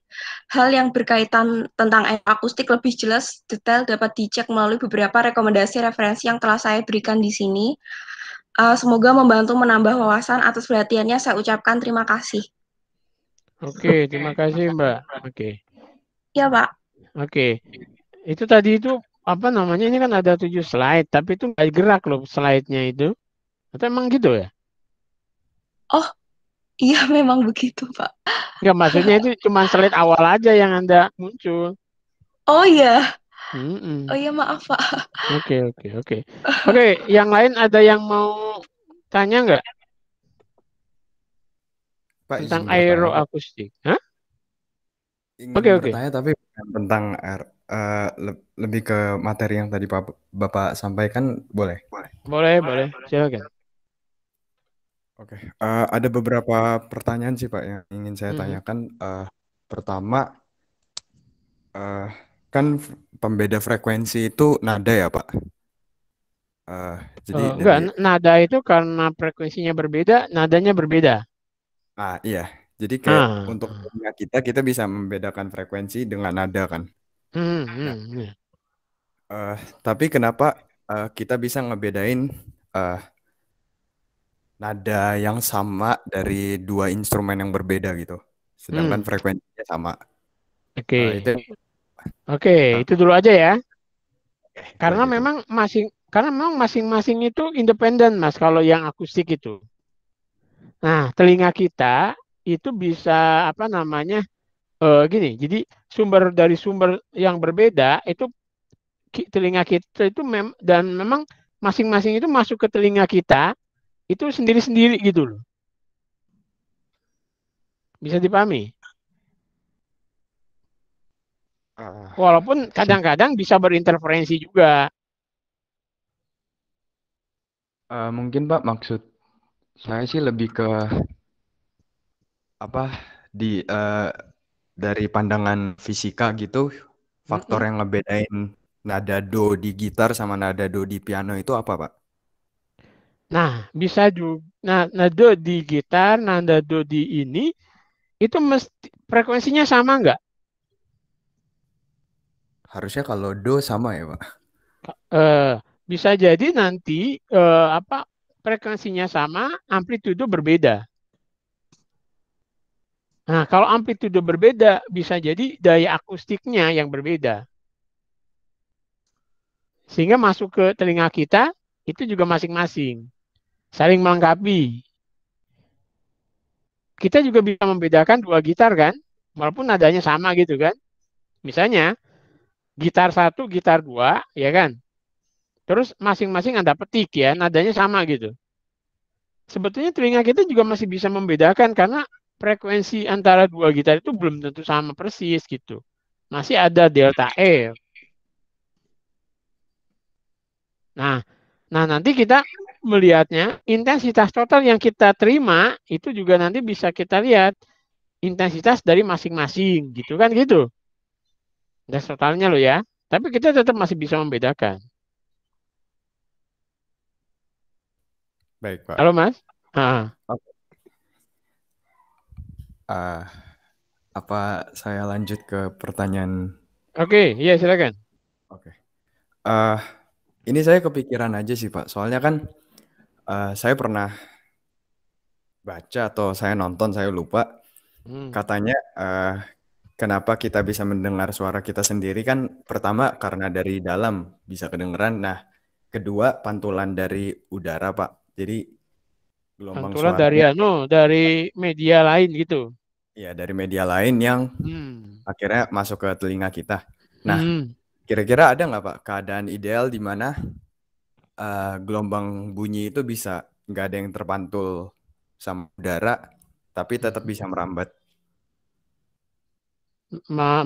Hal yang berkaitan tentang aeroakustik lebih jelas detail dapat dicek melalui beberapa rekomendasi referensi yang telah saya berikan di sini. Semoga membantu menambah wawasan. Atas perhatiannya saya ucapkan terima kasih. Oke, terima kasih Mbak. Oke. Ya Pak. Oke. Itu tadi itu apa namanya, ini kan ada 7 slide, tapi itu nggak gerak loh slide-nya itu. Atau emang gitu ya? Oh, iya memang begitu Pak. Nggak, maksudnya itu cuma slide awal aja yang Anda muncul. Oh iya. Mm-mm. Oh iya maaf Pak. Oke. Oke, yang lain ada yang mau tanya nggak Pak, tentang izin bertanya, Pak. aeroakustik? Hah? Ingin Oke. bertanya tapi bukan tentang lebih ke materi yang tadi Bapak sampaikan, boleh? Boleh, silakan. Oke, ada beberapa pertanyaan sih Pak yang ingin saya tanyakan. Pertama, kan pembeda frekuensi itu nada ya Pak? Jadi Enggak, dari nada itu karena frekuensinya berbeda, nadanya berbeda. iya, jadi kayak untuk telinga kita bisa membedakan frekuensi dengan nada kan. Iya. Tapi kenapa kita bisa ngebedain nada yang sama dari dua instrumen yang berbeda gitu, sedangkan frekuensinya sama. Oke, itu dulu aja ya. Karena Itu. memang masing-masing itu independen Mas kalau yang akustik itu. Nah, telinga kita itu bisa apa namanya? Gini. Jadi dari sumber yang berbeda itu telinga kita itu dan memang masing-masing itu masuk ke telinga kita itu sendiri-sendiri gitu loh. Bisa dipahami? Walaupun kadang-kadang bisa berinterferensi juga. Mungkin Pak, maksud saya sih lebih ke dari pandangan fisika gitu, faktor yang ngebedain nada do di gitar sama nada do di piano itu apa Pak? Nah, bisa juga nada di gitar, nada do di ini itu mesti frekuensinya sama nggak? Harusnya kalau do sama ya Pak. Bisa jadi nanti frekuensinya sama, amplitudo berbeda. Nah, kalau amplitudo berbeda, bisa jadi daya akustiknya yang berbeda. Sehingga masuk ke telinga kita itu juga masing-masing. Saling melengkapi. Kita juga bisa membedakan dua gitar kan, walaupun nadanya sama gitu kan. Misalnya gitar 1, gitar 2, ya kan. Terus masing-masing ada petik ya, nadanya sama gitu. Sebetulnya telinga kita juga masih bisa membedakan karena frekuensi antara dua gitar itu belum tentu sama persis gitu. Masih ada delta R. Nah, nanti kita melihatnya intensitas total yang kita terima itu juga nanti bisa kita lihat intensitas dari masing-masing gitu kan gitu. Dan totalnya loh ya. Tapi kita tetap masih bisa membedakan. Baik, Pak. Halo Mas. Ah. Apa saya lanjut ke pertanyaan? Oke, iya silakan. Oke. Ini saya kepikiran aja sih, Pak. Soalnya kan saya pernah baca atau saya nonton, saya lupa. Katanya kenapa kita bisa mendengar suara kita sendiri kan pertama karena dari dalam bisa kedengeran. Nah, kedua pantulan dari udara, Pak. Jadi gelombang Pantulan dari suaranya dari media lain gitu. ya dari media lain yang akhirnya masuk ke telinga kita. Nah, kira-kira ada nggak Pak keadaan ideal di mana gelombang bunyi itu bisa nggak ada yang terpantul sama udara, tapi tetap bisa merambat?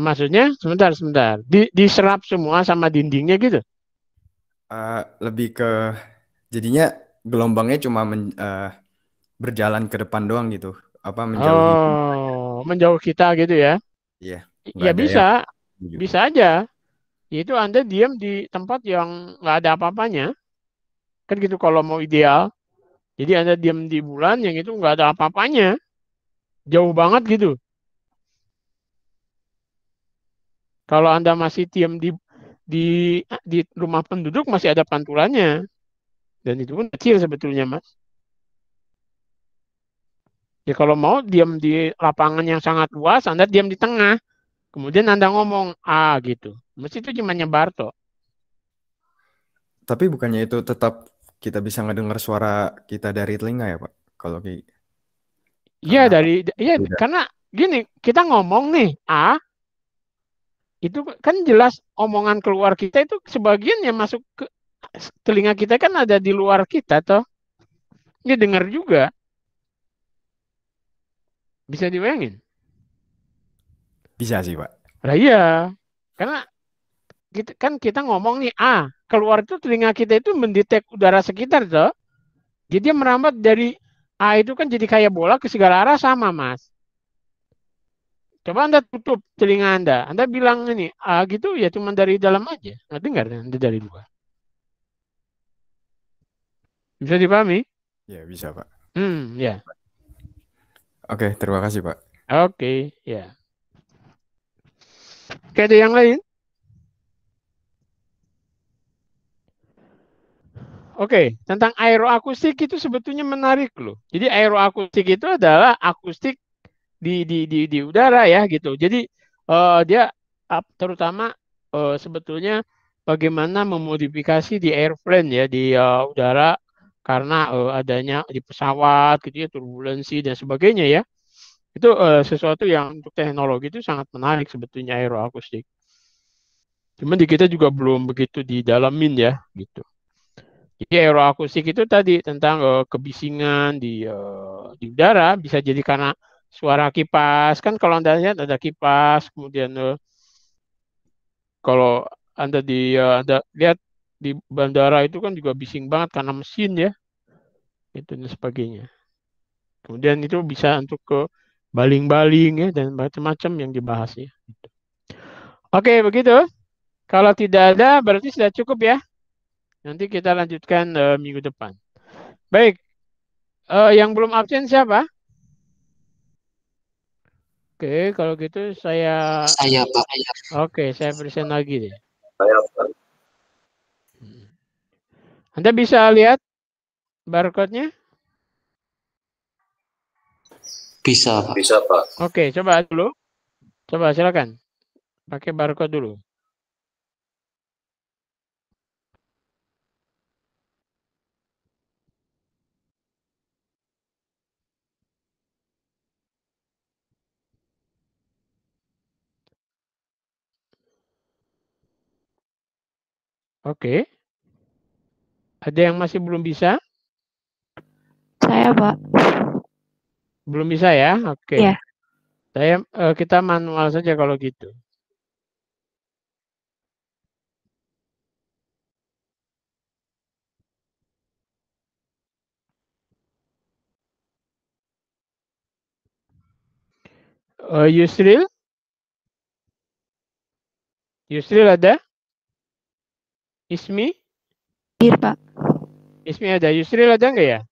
Maksudnya sebentar. Diserap semua sama dindingnya gitu? Lebih ke jadinya gelombangnya cuma berjalan ke depan doang gitu, apa menjauhi. Oh, menjauh kita gitu ya? Iya, nggak Ya ada yang bisa aja. Itu Anda diam di tempat yang nggak ada apa-apanya. Kan gitu kalau mau ideal. Jadi Anda diam di bulan yang itu nggak ada apa-apanya. Jauh banget gitu. Kalau Anda masih diam di rumah penduduk masih ada pantulannya. Dan itu pun kecil sebetulnya, Mas. Ya kalau mau diam di lapangan yang sangat luas, Anda diam di tengah. Kemudian Anda ngomong, gitu. Mesti itu cuma nyebar toh. Tapi bukannya itu tetap kita bisa ngedengar suara kita dari telinga ya Pak? Kalau kayak Iya beda. karena gini, kita ngomong nih, itu kan jelas omongan keluar kita itu sebagian yang masuk ke telinga kita kan ada di luar kita toh. Ini dengar juga. Bisa dibayangin? Bisa sih Pak. Lah iya. Karena kita ngomong nih keluar itu telinga kita itu mendetek udara sekitar toh. Jadi dia merambat dari itu kan jadi kayak bola ke segala arah sama Mas. Coba Anda tutup telinga Anda. Anda bilang ini gitu ya cuma dari dalam aja. Nggak dengar Anda dari luar. Bisa dipahami? Ya bisa Pak. Ya. Oke, terima kasih Pak. Oke, ya. Oke, ada yang lain? Oke, tentang aeroakustik itu sebetulnya menarik loh. Jadi aeroakustik itu adalah akustik di udara ya gitu. Jadi dia terutama sebetulnya bagaimana memodifikasi di airplane ya di udara karena adanya di pesawat gitu ya turbulensi dan sebagainya ya. Itu sesuatu yang untuk teknologi itu sangat menarik sebetulnya aeroakustik. Cuman di kita juga belum begitu didalamin ya gitu. Jadi aeroakustik itu tadi tentang kebisingan di udara bisa jadi karena suara kipas kan kalau Anda lihat ada kipas kemudian kalau Anda Anda lihat di bandara itu kan juga bising banget karena mesin ya itu dan sebagainya. Kemudian itu bisa untuk ke baling-baling ya dan macam-macam yang dibahas ya. Oke begitu. Kalau tidak ada berarti sudah cukup ya. Nanti kita lanjutkan minggu depan. Baik, yang belum absen siapa? Oke, kalau gitu saya Pak. Oke, saya present lagi deh. Saya Pak. Anda bisa lihat barcode-nya? Bisa, Pak. Bisa, Pak. Oke, coba dulu. Coba silakan. Pakai barcode dulu. Oke. Ada yang masih belum bisa? Saya, Pak. Belum bisa ya? Oke. Iya. Kita manual saja kalau gitu. Yusril? Yusril ada? Ismi? Hadir, Pak. Ismi ada. Yusril ada nggak ya?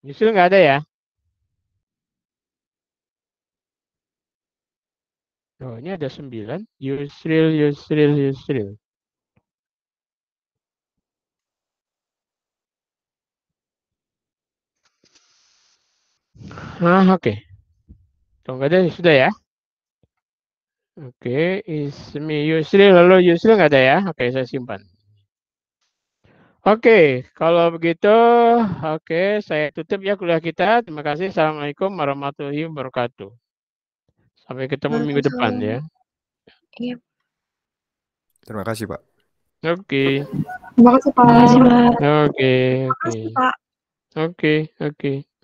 Yusril nggak ada ya? Oh, ini ada 9. Yusril. Oke. Kalau nggak ada, sudah ya? Oke, Ismi Yusril. Lalu Yusril nggak ada ya? Oke, saya simpan. Oke, kalau begitu, oke, saya tutup ya kuliah kita. Terima kasih. Assalamualaikum warahmatullahi wabarakatuh. Sampai ketemu minggu depan ya. Iya. Terima kasih, Pak. Oke. Terima kasih, Pak. Terima kasih, Pak. Oke. Terima kasih, Pak. Oke.